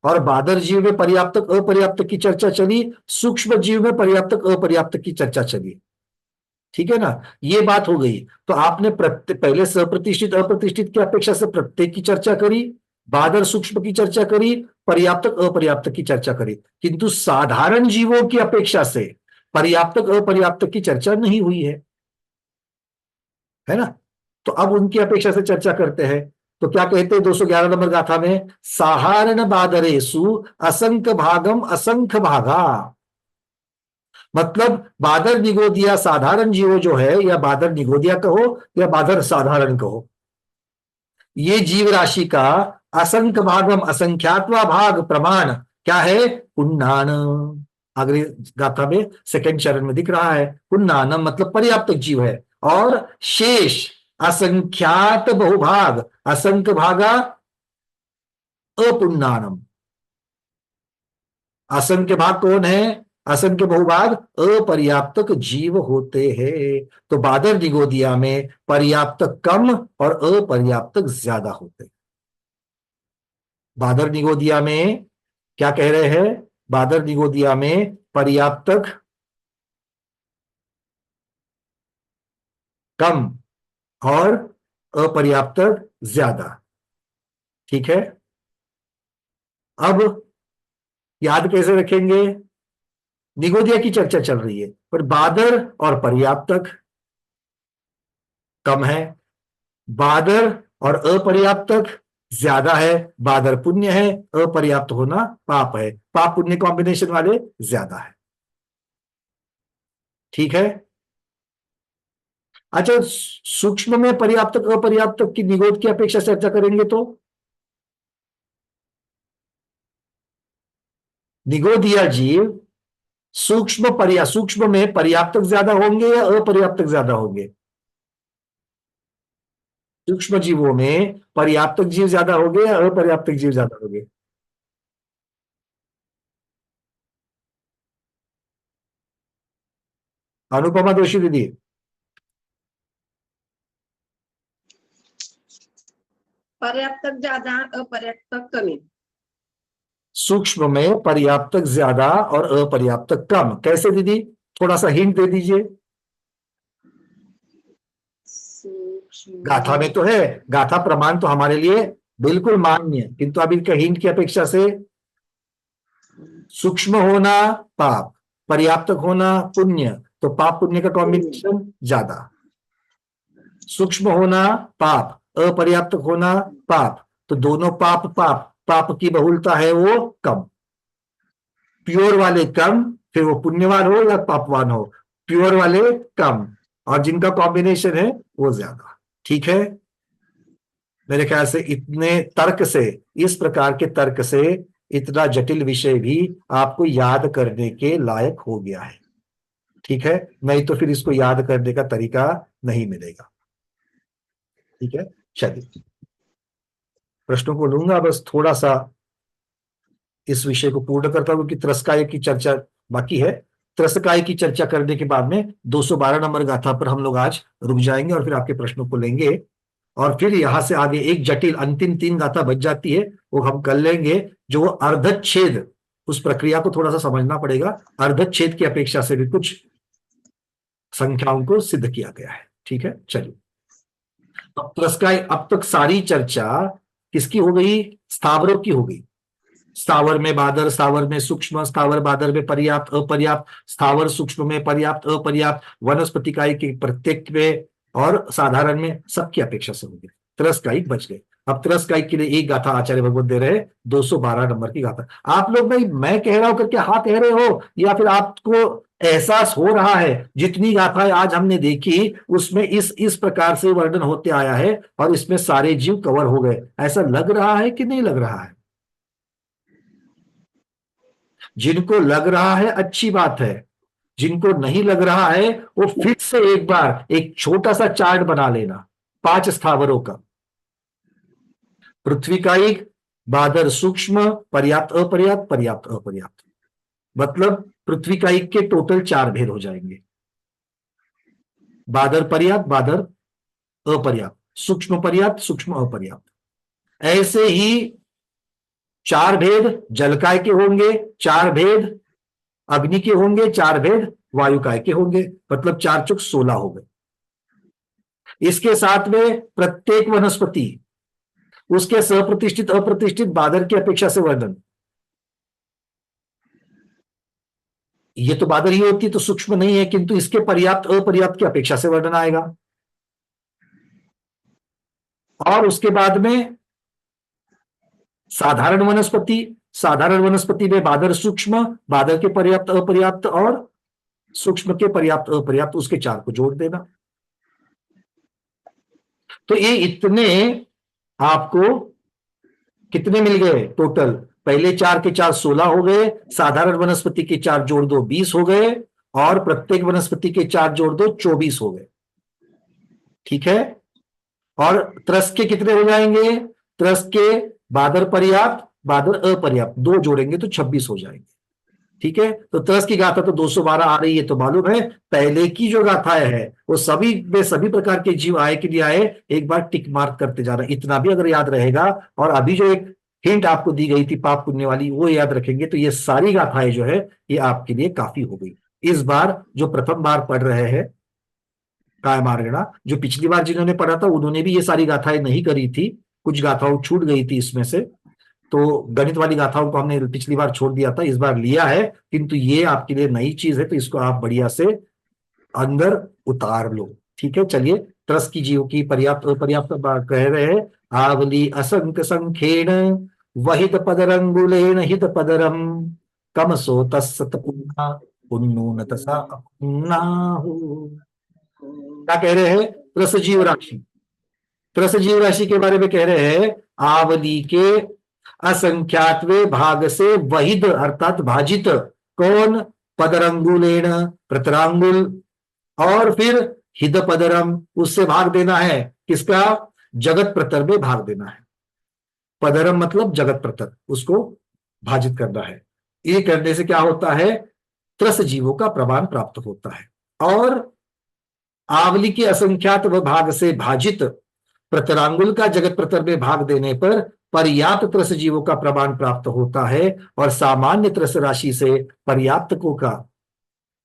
और बादर जीव में पर्याप्तक अपर्याप्तक की चर्चा चली, सूक्ष्म जीव में पर्याप्तक अपर्याप्तक की चर्चा चली, ठीक है ना? ये बात हो गई। तो आपने पहले सप्रतिष्ठित अप्रतिष्ठित की अपेक्षा से प्रत्येक की चर्चा करी, बादर सूक्ष्म की चर्चा करी, पर्याप्तक अपर्याप्तक की चर्चा करी, किंतु साधारण जीवों की अपेक्षा से पर्याप्तक अपर्याप्तक की चर्चा नहीं हुई है ना? तो अब उनकी अपेक्षा से चर्चा करते हैं। तो क्या कहते हैं 211 नंबर गाथा में? साधारण बादरेसु असंख्य भागम असंख्य भागा। मतलब बादर निगोदिया साधारण जीवो जो है, या बादर निगोदिया कहो या बादर साधारण कहो, ये जीव राशि का असंख्य भागम असंख्यात्वा भाग प्रमाण क्या है? पुण्णान। अगले गाथा में सेकंड चरण में दिख रहा है, पुण्णानम मतलब पर्याप्त जीव है, और शेष असंख्यात बहुभाग, असंख्य भागा अपुण्णानम। असंख्य भाग कौन है? असंख्य बहुभाग अपर्याप्तक जीव होते हैं। तो बादर निगोदिया में पर्याप्तक कम और अपर्याप्तक ज्यादा होते हैं। बादर निगोदिया में क्या कह रहे हैं? बादर निगोदिया में पर्याप्तक कम और अपर्याप्तक ज्यादा। ठीक है, अब याद कैसे रखेंगे? निगोदिया की चर्चा चल रही है, पर बादर और पर्याप्तक कम है, बादर और अपर्याप्तक ज्यादा है। बादर पुण्य है, अपर्याप्त होना पाप है, पाप पुण्य कॉम्बिनेशन वाले ज्यादा है। ठीक है, अच्छा, सूक्ष्म में पर्याप्तक अपर्याप्तक की निगोद की अपेक्षा चर्चा करेंगे तो निगोदिया जीव सूक्ष्म में पर्याप्तक ज्यादा होंगे या अपर्याप्तक ज्यादा होंगे? सूक्ष्म जीवों में पर्याप्तक जीव ज्यादा होंगे या अपर्याप्तक जीव ज्यादा होंगे? अनुपमा दोषी दीदी, पर्याप्तक ज्यादा अपर्याप्तक कमी। सूक्ष्म में पर्याप्तक ज्यादा और अपर्याप्तक कम। कैसे दीदी, थोड़ा सा हिंट दे दीजिए। गाथा में तो है, गाथा प्रमाण तो हमारे लिए बिल्कुल मान्य, किंतु अभी इनका हिंट की अपेक्षा से सूक्ष्म होना पाप, पर्याप्तक होना पुण्य, तो पाप पुण्य का कॉम्बिनेशन ज्यादा। सूक्ष्म होना पाप, अपर्याप्तक होना पाप, तो दोनों पाप पाप, पाप की बहुलता है वो कम। प्योर वाले कम, फिर वो पुण्यवान हो या पापवान हो, प्योर वाले कम, और जिनका कॉम्बिनेशन है वो ज्यादा। ठीक है, मेरे ख्याल से इतने तर्क से, इस प्रकार के तर्क से इतना जटिल विषय भी आपको याद करने के लायक हो गया है। ठीक है, नहीं तो फिर इसको याद करने का तरीका नहीं मिलेगा। ठीक है, चलिए प्रश्नों को लूंगा, बस थोड़ा सा इस विषय को पूर्ण करता हूं क्योंकि त्रस्काय की चर्चा बाकी है। त्रस्काय की चर्चा करने के बाद में 212 नंबर गाथा पर हम लोग आज रुक जाएंगे और फिर आपके प्रश्नों को लेंगे, और फिर यहां से आगे एक जटिल अंतिम 3 गाथा बच जाती है, वो हम कर लेंगे, जो अर्धच्छेद, उस प्रक्रिया को थोड़ा सा समझना पड़ेगा। अर्धच्छेद की अपेक्षा से भी कुछ संख्याओं को सिद्ध किया गया है। ठीक है, चलिए अब त्रस्काय, अब तक सारी चर्चा किसकी हो गई? स्थावरों की हो गई। स्थावर में बादर, स्थावर में सूक्ष्म, स्थावर बादर में पर्याप्त अपर्याप्त, स्थावर सूक्ष्म में पर्याप्त अपर्याप्त, वनस्पति इकाई के प्रत्येक में और साधारण में, सबकी अपेक्षा से हो गई। त्रस्काई बच गए। अब त्रस्काई के लिए एक गाथा आचार्य भगवत दे रहे 212 नंबर की गाथा। आप लोग भाई मैं कह रहा हूं करके हाँ कह रहे हो, या फिर आपको एहसास हो रहा है जितनी गाथाएं आज हमने देखी उसमें इस प्रकार से वर्णन होते आया है और इसमें सारे जीव कवर हो गए, ऐसा लग रहा है कि नहीं लग रहा है? जिनको लग रहा है अच्छी बात है, जिनको नहीं लग रहा है वो फिर से एक बार एक छोटा सा चार्ट बना लेना 5 स्थावरों का। पृथ्वी का एक, बादर सूक्ष्म, पर्याप्त अपर्याप्त, पर्याप्त अपर्याप्त, मतलब पृथ्वी का एक के टोटल 4 भेद हो जाएंगे। बादर पर्याप्त, बादर अपर्याप्त, सूक्ष्म पर्याप्त, सूक्ष्म अपर्याप्त। ऐसे ही 4 भेद जलकाय के होंगे, 4 भेद अग्नि के होंगे, 4 भेद वायुकाय के होंगे, मतलब 4 चुक 16 हो गए। इसके साथ में प्रत्येक वनस्पति, उसके सप्रतिष्ठित अप्रतिष्ठित बादर की अपेक्षा से वर्णन। ये तो बादर ही होती तो सूक्ष्म नहीं है, किंतु इसके पर्याप्त अपर्याप्त की अपेक्षा से वर्णन आएगा। और उसके बाद में साधारण वनस्पति, साधारण वनस्पति में बादर सूक्ष्म, बादर के पर्याप्त अपर्याप्त और सूक्ष्म के पर्याप्त अपर्याप्त उसके 4 को जोड़ देना। तो ये इतने आपको कितने मिल गए टोटल? पहले 4 के 4 16 हो गए, साधारण वनस्पति के 4 जोड़ दो 20 हो गए, और प्रत्येक वनस्पति के 4 जोड़ दो 24 हो गए। ठीक है, और त्रस के कितने हो जाएंगे? त्रस के बादर पर्याप्त बादर अपर्याप्त 2 जोड़ेंगे तो 26 हो जाएंगे। ठीक है, तो त्रस की गाथा तो 212 आ रही है, तो मालूम है पहले की जो गाथाएं है वो सभी में सभी प्रकार के जीव आए कि नहीं आए, एक बार टिक मार्क करते जाना। इतना भी अगर याद रहेगा, और अभी जो एक हिंट आपको दी गई थी पाप पुण्य वाली, वो याद रखेंगे, तो ये सारी गाथाएं जो है ये आपके लिए काफी हो गई। इस बार जो प्रथम बार पढ़ रहे हैं कायमार्गणा, जो पिछली बार जिन्होंने पढ़ा था उन्होंने भी ये सारी गाथाएं नहीं करी थी, कुछ गाथाओं छूट गई थी इसमें से, तो गणित वाली गाथाओं को हमने पिछली बार छोड़ दिया था, इस बार लिया है, किंतु ये आपके लिए नई चीज है, तो इसको आप बढ़िया से अंदर उतार लो। ठीक है, चलिए त्रस की जीव की पर्याप्त अपर्याप्त कह रहे हैं। आवली असंख्य संख्येन वहित पदरंगुलेन हित पदरम कमसो तत्सत पुन्ना पुन्नून तसा अपुन्नाहु। क्या कह रहे हैं? त्रस जीव राशि, त्रस जीव राशि के बारे में कह रहे हैं, आवली के असंख्यातवे भाग से वहिद अर्थात भाजित, कौन? पदरंगुलेन प्रतरांगुल, और फिर हिद पदरम उससे भाग देना है, किसका? जगत प्रतर में भाग देना है। पदरम मतलब जगत प्रतर, उसको भाजित करना है। ये करने से क्या होता है? त्रस जीवों का प्रमाण प्राप्त होता है। और आवली के असंख्यात व भाग से भाजित प्रतरांगुल का जगत प्रतर में भाग देने पर पर्याप्त त्रस जीवों का प्रमाण प्राप्त होता है, और सामान्य त्रस राशि से पर्याप्तकों का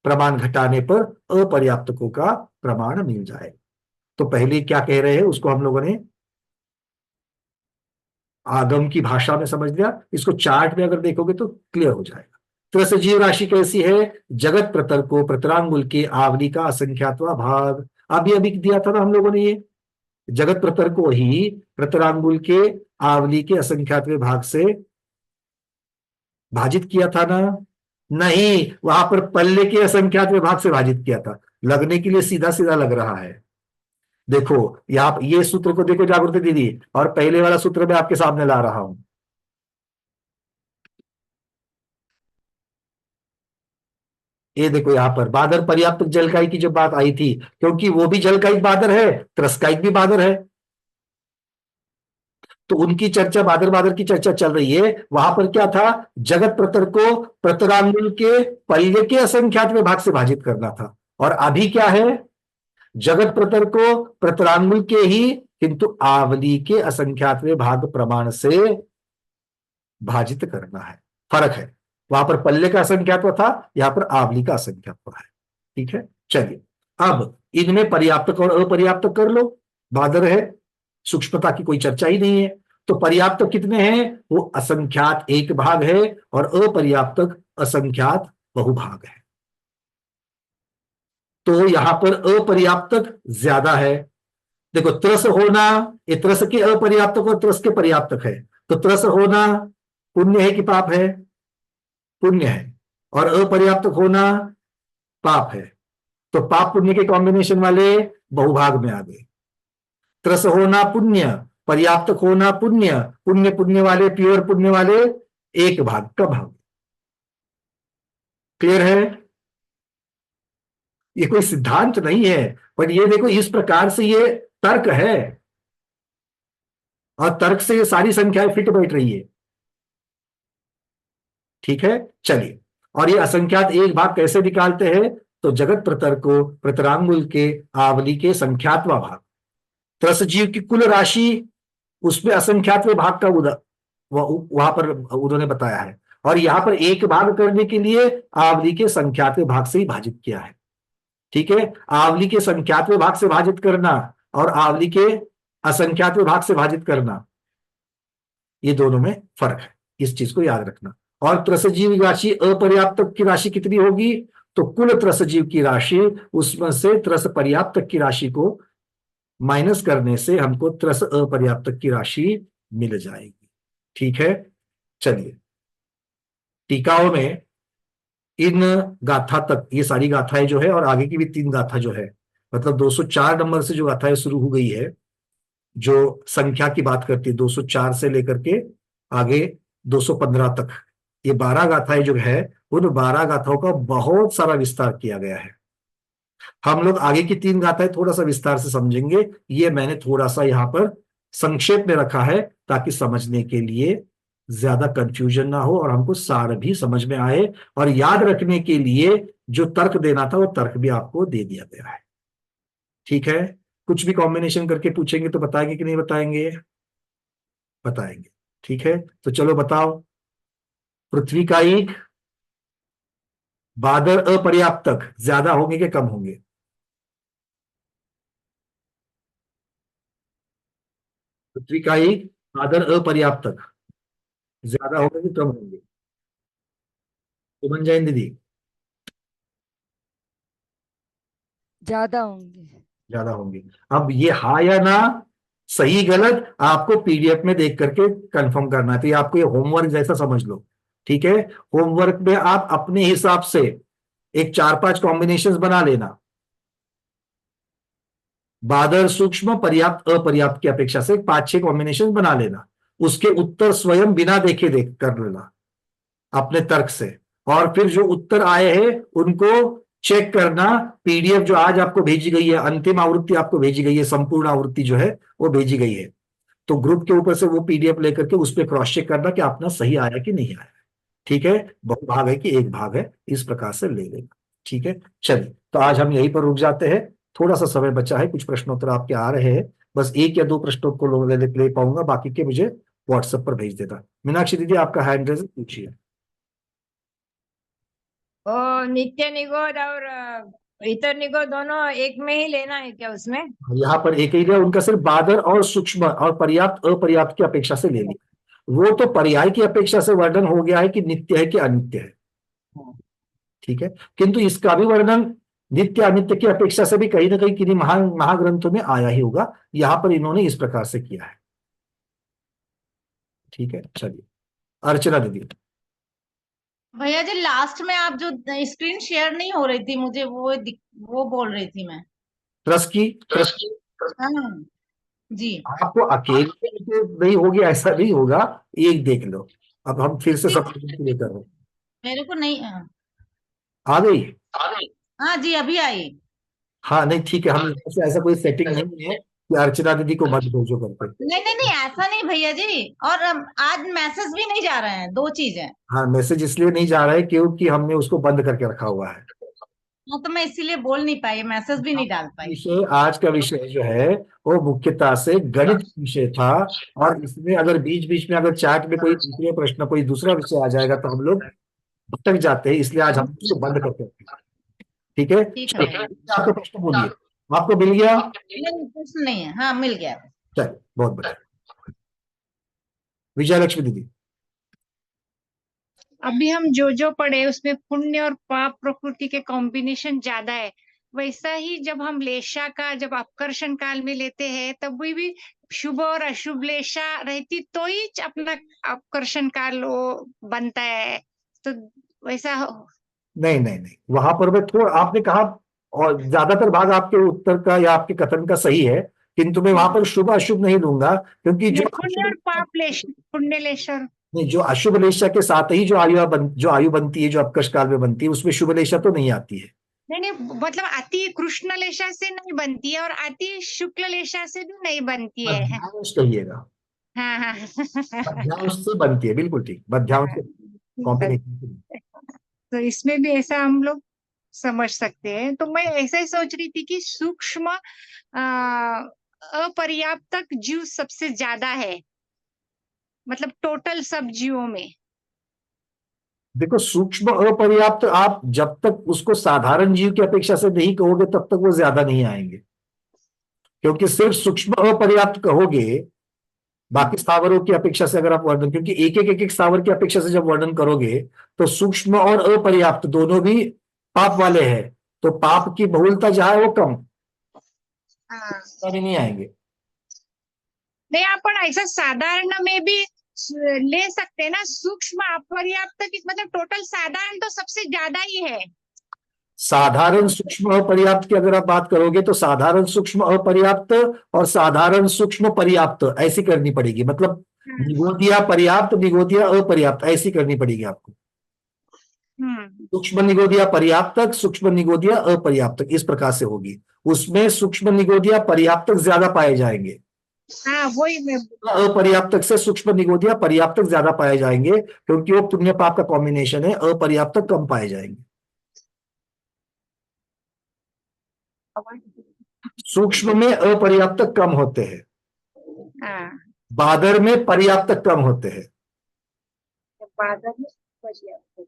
प्रमाण घटाने पर अपर्याप्तकों का प्रमाण मिल जाए। तो पहले क्या कह रहे हैं उसको हम लोगों ने आगम की भाषा में समझ लिया, इसको चार्ट में अगर देखोगे तो क्लियर हो जाएगा। त्रस जीव राशि कैसी है? जगत प्रतर को प्रतरांगुल के आवली का असंख्यातवा भाग, अभी अभी दिया था ना हम लोगों ने, ये जगत प्रतर को ही प्रतरांगुल के आवली के असंख्यातवे भाग से भाजित किया था ना? नहीं, वहां पर पल्ले के असंख्यातवे भाग से भाजित किया था। लगने के लिए सीधा सीधा लग रहा है। देखो यहां ये सूत्र को देखो जागृति दीदी, और पहले वाला सूत्र मैं आपके सामने ला रहा हूं। ये देखो यहां पर बादर पर्याप्त जलकाई की जब बात आई थी, क्योंकि वो भी जलकाई बादर है, त्रस्कायिक भी बादर है, तो उनकी चर्चा बादर बादर की चर्चा चल रही है। वहां पर क्या था? जगत प्रतर को प्रतरांगुल के पल्ले के असंख्यात में भाग से भाजित करना था। और अभी क्या है? जगत प्रतर को प्रतरांगुल के ही किंतु आवली के असंख्यात में भाग प्रमाण से भाजित करना है। फर्क है, वहां पर पल्ले का असंख्यात्व था, यहां पर आवली का असंख्यात्व है। ठीक है, चलिए अब इनमें पर्याप्तक और अपर्याप्तक कर लो। बादर है, सूक्ष्मता की कोई चर्चा ही नहीं है। तो पर्याप्तक कितने हैं? वो असंख्यात एक भाग है, और अपर्याप्तक असंख्यात बहुभाग है। तो यहां पर अपर्याप्तक ज्यादा है। देखो त्रस होना, ये त्रस के अपर्याप्तक और त्रस के पर्याप्तक है, तो त्रस होना पुण्य है कि पाप है? पुण्य है। और अपर्याप्तक होना पाप है, तो पाप पुण्य के कॉम्बिनेशन वाले बहुभाग में आ गए। त्रस होना पुण्य, पर्याप्तक होना पुण्य, पुण्य पुण्य वाले प्योर पुण्य वाले एक भाग का भाग। क्लियर है? ये कोई सिद्धांत नहीं है, बट ये देखो इस प्रकार से ये तर्क है, और तर्क से ये सारी संख्याएं फिट बैठ रही है। ठीक है, चलिए, और ये असंख्यात एक भाग कैसे निकालते हैं? तो जगत प्रतर को प्रतरांगुल के आवली के संख्यात्वा भाग, त्रस जीव की कुल राशि, उसमें असंख्यात्व भाग का वहां पर उन्होंने बताया है, और यहां पर एक भाग करने के लिए आवली के संख्यात्व भाग से ही भाजित किया है। ठीक है, आवली के संख्यात्व भाग से भाजित करना और आवली के असंख्यात्व भाग से भाजित करना, ये दोनों में फर्क है, इस चीज को याद रखना। और त्रसजीव राशि अपर्याप्तक की राशि कितनी होगी? तो कुल त्रसजीव की राशि, उसमें से त्रस पर्याप्तक की राशि को माइनस करने से हमको त्रस अपर्याप्तक की राशि मिल जाएगी। ठीक है, चलिए टीकाओं में इन गाथा तक, ये सारी गाथाएं जो है और आगे की भी 3 गाथा जो है, मतलब 204 नंबर से जो गाथाएं शुरू हो गई है, जो संख्या की बात करती है, 204 से लेकर के आगे 215 तक, ये 12 गाथाएं जो है, उन 12 गाथाओं का बहुत सारा विस्तार किया गया है। हम लोग आगे की 3 गाथाएं थोड़ा सा विस्तार से समझेंगे, ये मैंने थोड़ा सा यहाँ पर संक्षेप में रखा है ताकि समझने के लिए ज्यादा कंफ्यूजन ना हो और हमको सार भी समझ में आए, और याद रखने के लिए जो तर्क देना था वो तर्क भी आपको दे दिया गया है। ठीक है, कुछ भी कॉम्बिनेशन करके पूछेंगे तो बताएंगे कि नहीं बताएंगे? बताएंगे। ठीक है, तो चलो बताओ। पृथ्वी का ईख, बादल अपर्याप्तक ज्यादा होंगे कि कम होंगे? पृथ्वी का ईख, बादल अपर्याप्तक ज्यादा होंगे कि कम होंगे? सुमन जैन दीदी, ज्यादा होंगे। ज्यादा होंगे। अब ये हाँ या ना, सही गलत आपको पीडीएफ में देख करके कंफर्म करना है, तो ये आपको ये होमवर्क जैसा समझ लो। ठीक है, होमवर्क में आप अपने हिसाब से एक 4-5 कॉम्बिनेशंस बना लेना, बादल सूक्ष्म पर्याप्त अपर्याप्त की अपेक्षा से 5-6 कॉम्बिनेशन बना लेना, उसके उत्तर स्वयं बिना देखे देख कर लेना अपने तर्क से, और फिर जो उत्तर आए हैं उनको चेक करना। पीडीएफ जो आज आपको भेजी गई है, अंतिम आवृत्ति आपको भेजी गई है, संपूर्ण आवृत्ति जो है वो भेजी गई है, तो ग्रुप के ऊपर से वो पीडीएफ लेकर के उस पर क्रॉस चेक करना कि अपना सही आया कि नहीं आया। ठीक है, बहुभाग है कि एक भाग है, इस प्रकार से ले लेना। ठीक है, चलिए तो आज हम यहीं पर रुक जाते हैं, थोड़ा सा समय बचा है, कुछ प्रश्नोत्तर आपके आ रहे हैं, बस 1 या 2 प्रश्नों को ले पाऊंगा, बाकी के मुझे व्हाट्सएप पर भेज देता। मीनाक्षी दीदी आपका हैंड रेज पूछिए। वो नित्य निगोद और इतर निगोद दोनों एक में ही लेना है क्या उसमें? यहाँ पर एक ही लिया, उनका सिर्फ बादल और सूक्ष्म और पर्याप्त अपर्याप्त की अपेक्षा से ले लिया, वो तो पर्याय की अपेक्षा से वर्णन हो गया है कि नित्य है कि अनित्य है। ठीक है, किंतु इसका भी वर्णन नित्य अनित्य की अपेक्षा से भी कहीं ना कहीं किन्हीं महाग्रंथों में आया ही होगा, यहां पर इन्होंने इस प्रकार से किया है। ठीक है, चलिए अर्चना दीदी। भैया जी लास्ट में आप जो स्क्रीन शेयर नहीं हो रही थी मुझे वो बोल रही थी मैं। ट्रस्ट की हाँ जी। आपको अकेले नहीं होगी ऐसा नहीं होगा, एक देख लो। अब हम फिर से समझने के लिए कर रहे हैं। मेरे को नहीं आ गई? हाँ जी अभी आई। हाँ नहीं ठीक है, हम ऐसा कोई सेटिंग नहीं है कि अर्चना दीदी को मत भेजो करके। नहीं नहीं नहीं ऐसा नहीं भैया जी, और आज मैसेज भी नहीं जा रहे हैं, 2 चीजें। हाँ, मैसेज इसलिए नहीं जा रहा है क्योंकि हमने उसको बंद करके रखा हुआ है। हाँ तो मैं इसीलिए बोल नहीं पाई, मैसेज भी नहीं डाल पाई। विषय आज का विषय जो है वो मुख्यतः से गणित विषय था, और इसमें अगर बीच बीच में अगर चैट में कोई दूसरे प्रश्न कोई दूसरा विषय आ जाएगा तो हम लोग भटक जाते हैं, इसलिए आज हम उसको बंद करते हैं। ठीक है, ठीक है। आपका प्रश्न बोलिए, आपको मिल गया? नहीं प्रश्न नहीं है, हाँ मिल गया। चलिए बहुत बढ़िया। विजयलक्ष्मी दीदी। अभी हम जो पढ़े उसमें पुण्य और पाप प्रकृति के कॉम्बिनेशन ज्यादा है, वैसा ही जब हम लेशा का जब अपकर्षण काल में लेते हैं तब भी शुभ और अशुभ लेशा रहती तो ही अपना अपकर्षण काल वो बनता है, तो वैसा नहीं नहीं नहीं, वहां पर मैं थोड़ा आपने कहा, और ज्यादातर भाग आपके उत्तर का या आपके कथन का सही है, किंतु मैं वहां पर शुभ अशुभ नहीं लूंगा, क्योंकि जो पुण्य और पाप लेश पुण्य लेशा नहीं, जो अशुभ लेशा के साथ ही जो आयु बनती है, जो अपकर्ष काल में बनती है, उसमें शुभ लेशा तो नहीं आती है। नहीं मतलब अति कृष्ण लेशा से नहीं बनती है और अति शुक्ल लेशा से भी नहीं बनती है। मध्यांश कहिएगा, हाँ मध्यांश से बनती है, बिल्कुल ठीक, मध्यांश से कॉम्बिनेशन। तो इसमें भी ऐसा हम लोग समझ सकते हैं। तो मैं ऐसा ही सोच रही थी कि सूक्ष्म अपर्याप्तक जीव सबसे ज्यादा है, मतलब टोटल सब जीवों में। देखो सूक्ष्म अपर्याप्त आप जब तक उसको साधारण जीव की अपेक्षा से नहीं कहोगे तब तक वो ज्यादा नहीं आएंगे, क्योंकि सिर्फ सूक्ष्म अपर्याप्त कहोगे बाकी स्थावरों की अपेक्षा से अगर आप वर्णन, क्योंकि एक स्थावर की अपेक्षा से जब वर्णन करोगे तो सूक्ष्म और अपर्याप्त दोनों भी पाप वाले हैं, तो पाप की बहुलता जहां है वो कम नहीं आएंगे। नहीं अपन ऐसा साधारण में भी ले सकते हैं ना, सूक्ष्म अपर्याप्त की मतलब टोटल साधारण तो सबसे ज्यादा ही है। साधारण सूक्ष्म अपर्याप्त की अगर आप बात करोगे तो साधारण सूक्ष्म अपर्याप्त और साधारण सूक्ष्म पर्याप्त ऐसी करनी पड़ेगी, मतलब निगोदिया पर्याप्त निगोदिया अपर्याप्त ऐसी करनी पड़ेगी आपको। सूक्ष्म निगोदिया पर्याप्तक सूक्ष्म निगोदिया अपर्याप्तक इस प्रकार से होगी। उसमें सूक्ष्म निगोदिया पर्याप्तक ज्यादा पाए जाएंगे, हाँ वही मैं अपर्याप्तक से सूक्ष्म निगोदिया पर्याप्तक ज्यादा पाए जाएंगे, क्योंकि वो पुण्य पाप का कॉम्बिनेशन है। अपर्याप्तक कम पाए जाएंगे। सूक्ष्म में अपर्याप्तक कम होते हैं, हाँ बादर में पर्याप्तक कम होते हैं। बादल में पर्याप्त।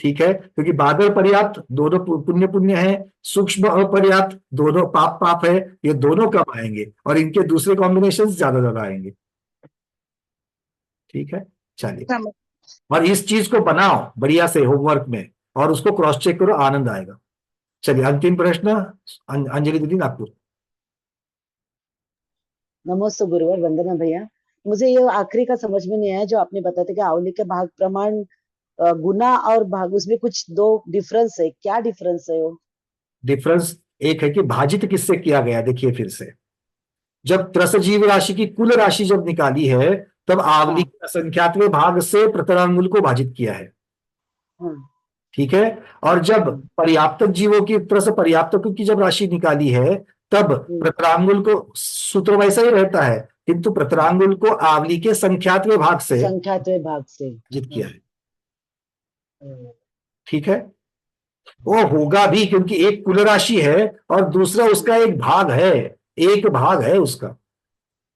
ठीक है, क्योंकि बादल पर्याप्त दोनों पुण्य पुण्य है, सूक्ष्म अपर्याप्त दोनों पाप पाप है, ये दोनों कम आएंगे और इनके दूसरे कॉम्बिनेशन ज्यादा आएंगे। ठीक है, चलिए, और इस चीज को बनाओ बढ़िया से होमवर्क में और उसको क्रॉस चेक करो, आनंद आएगा। चलिए, अंतिम प्रश्न अंजलि दीदी, नागपुर। नमस्ते गुरुवर, वंदना भैया। मुझे ये आखिरी का समझ में नहीं आया जो आपने बताया था कि आवली के भाग प्रमाण गुना और भाग, उसमें कुछ दो डिफरेंस है, क्या डिफरेंस है वो? डिफरेंस एक है कि भाजित किससे किया गया। देखिए फिर से, जब त्रस जीव राशि की कुल राशि जब निकाली है तब आवली के असंख्यातवें भाग से प्रतरांगुल को भाजित किया है। ठीक है, और जब पर्याप्तक जीवों की त्रस पर्याप्तकों की जब राशि निकाली है तब प्रतरांगुल को, सूत्र वैसा ही रहता है, किंतु प्रतरांगुल को आवली के संख्यातवें भाग से भाजित किया है। ठीक है, वो होगा भी क्योंकि एक कुल राशि है और दूसरा उसका एक भाग है, एक भाग है उसका,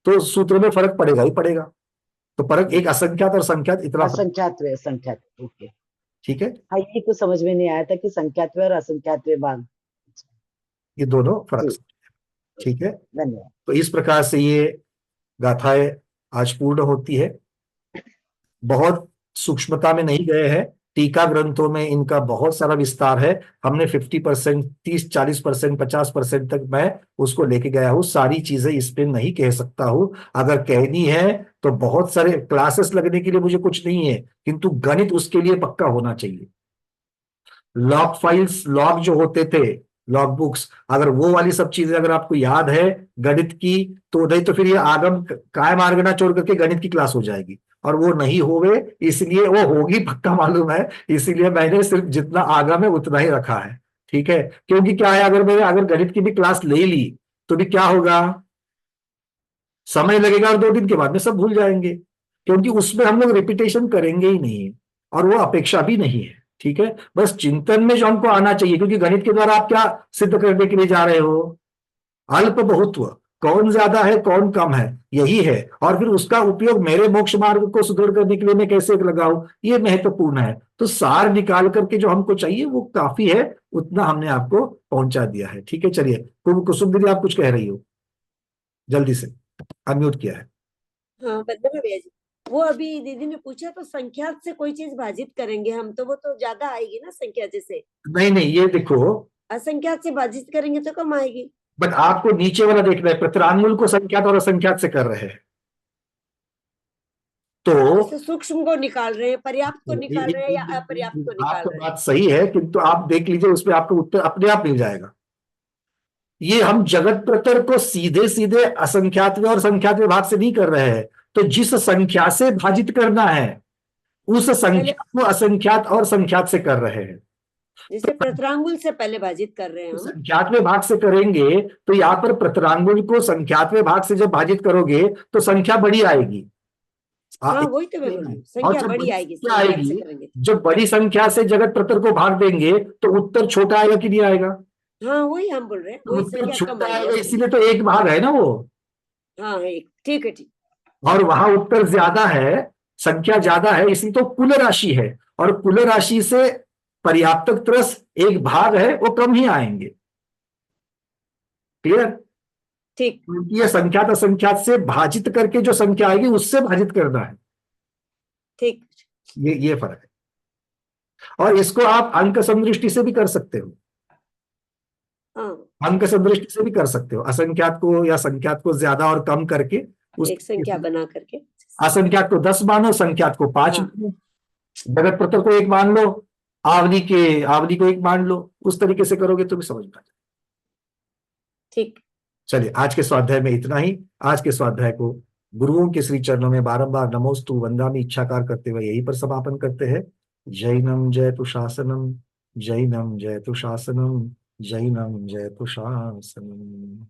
तो सूत्र में फर्क पड़ेगा ही पड़ेगा। तो फर्क एक असंख्यात और संख्यात इतना संख्यात। ओके, ठीक है। हाँ, ये कुछ समझ में नहीं आया था कि संख्यात्व और असंख्यात्व भाग, ये दोनों फर्क। ठीक है, धन्यवाद। तो इस प्रकार से ये गाथाएं आज पूर्ण होती है। बहुत सूक्ष्मता में नहीं गए हैं, टीका ग्रंथों में इनका बहुत सारा विस्तार है। हमने 50%, 30-40%, 50% तक मैं उसको लेके गया हूं। सारी चीजें इस पे नहीं कह सकता हूं, अगर कहनी है तो बहुत सारे क्लासेस लगने के लिए मुझे कुछ नहीं है, किंतु गणित उसके लिए पक्का होना चाहिए। लॉग फाइल्स, लॉग जो होते थे, लॉग बुक्स, अगर वो वाली सब चीजें अगर आपको याद है गणित की, तो नहीं तो फिर ये आगम कायम आर्गना छोड़ करके गणित की क्लास हो जाएगी, और वो नहीं होवे, इसलिए वो होगी पक्का मालूम है, इसीलिए मैंने सिर्फ जितना आगम है उतना ही रखा है। ठीक है, क्योंकि क्या है, अगर गणित की भी क्लास ले ली तो भी क्या होगा, समय लगेगा और 2 दिन के बाद में सब भूल जाएंगे, क्योंकि उसमें हम लोग रिपीटेशन करेंगे ही नहीं और वो अपेक्षा भी नहीं है। ठीक है, बस चिंतन में जो हमको आना चाहिए, क्योंकि गणित के द्वारा आप क्या सिद्ध करने के लिए जा रहे हो, अल्प बहुत्व, कौन ज्यादा है कौन कम है, यही है। और फिर उसका उपयोग मेरे मोक्ष मार्ग को सुदृढ़ करने के लिए मैं कैसे लगाऊं, ये महत्वपूर्ण है। तो सार निकाल करके जो हमको चाहिए वो काफी है, उतना हमने आपको पहुंचा दिया है। ठीक है, चलिए, कुसुम दीदी आप कुछ कह रही हो, जल्दी से, अनम्यूट किया है। हाँ वंदना भैया जी, वो अभी दीदी ने पूछा तो संख्यात से कोई चीज भाजित करेंगे हम तो वो तो ज्यादा आएगी ना संख्यात से। नहीं, ये देखो, असंख्यात से भाजित करेंगे तो कम आएगी। बट आपको नीचे वाला देखना है, प्रतरांगुल को संख्यात और असंख्यात से कर रहे हैं, तो सूक्ष्म को निकाल रहे हैं, पर्याप्त को निकाल रहे हैं या अपर्याप्त को निकाल रहे हैं। बात सही है, किंतु आप देख लीजिए उसमें आपको उत्तर अपने आप मिल जाएगा। ये हम जगत प्रतर को सीधे सीधे असंख्यातवें और संख्यातवें भाग से नहीं कर रहे हैं, तो जिस संख्या से भाजित करना है उस संख्या को असंख्यात और संख्यात से कर रहे हैं। जिसे प्रतरांगुल से पहले भाजित कर रहे हैं, संख्यातवें भाग से करेंगे तो यहाँ पर प्रतरांगुल को संख्यातवें भाग से जब भाजित करोगे तो संख्या बड़ी आएगी। हाँ वही तो मैं बोल रही हूँ, संख्या बड़ी आएगी। क्या आएगी, जब बड़ी संख्या से जगत प्रतर को भाग देंगे तो उत्तर छोटा आएगा कि नहीं आएगा? हाँ वही हम बोल रहे हैं, वही संख्या कम आएगा, इसीलिए तो एक भाग है ना वो। हाँ एक, ठीक है ठीक। और वहां उत्तर ज्यादा है, संख्या ज्यादा है, इसलिए तो कुल राशि है, और कुल राशि से पर्याप्तक त्रस एक भाग है, वो कम ही आएंगे। क्लियर? ठीक, क्योंकि ये संख्यात असंख्यात से भाजित करके जो संख्या आएगी उससे भाजित करना है। ठीक, ये फर्क है। और इसको आप अंक समदृष्टि से भी कर सकते हो, अंक समदृष्टि से भी कर सकते हो, असंख्यात को या संख्यात को ज्यादा और कम करके एक संख्या बना करके असंख्यात को 10 मानो, संख्यात को 5 हाँ। मानो, जगत प्रतर को 1 मान लो, आवली को 1 मान लो। उस तरीके से करोगे तो भी समझ में आ जाए। ठीक। चलिए, आज के स्वाध्याय में इतना ही। आज के स्वाध्याय को गुरुओं के श्री चरणों में बारंबार नमोस्तु वंदामि इच्छाकार करते हुए यहीं पर समापन करते हैं। जैनम जयतु शासनम, जैनम जयतु शासनम, जैनम जयतु शासनम।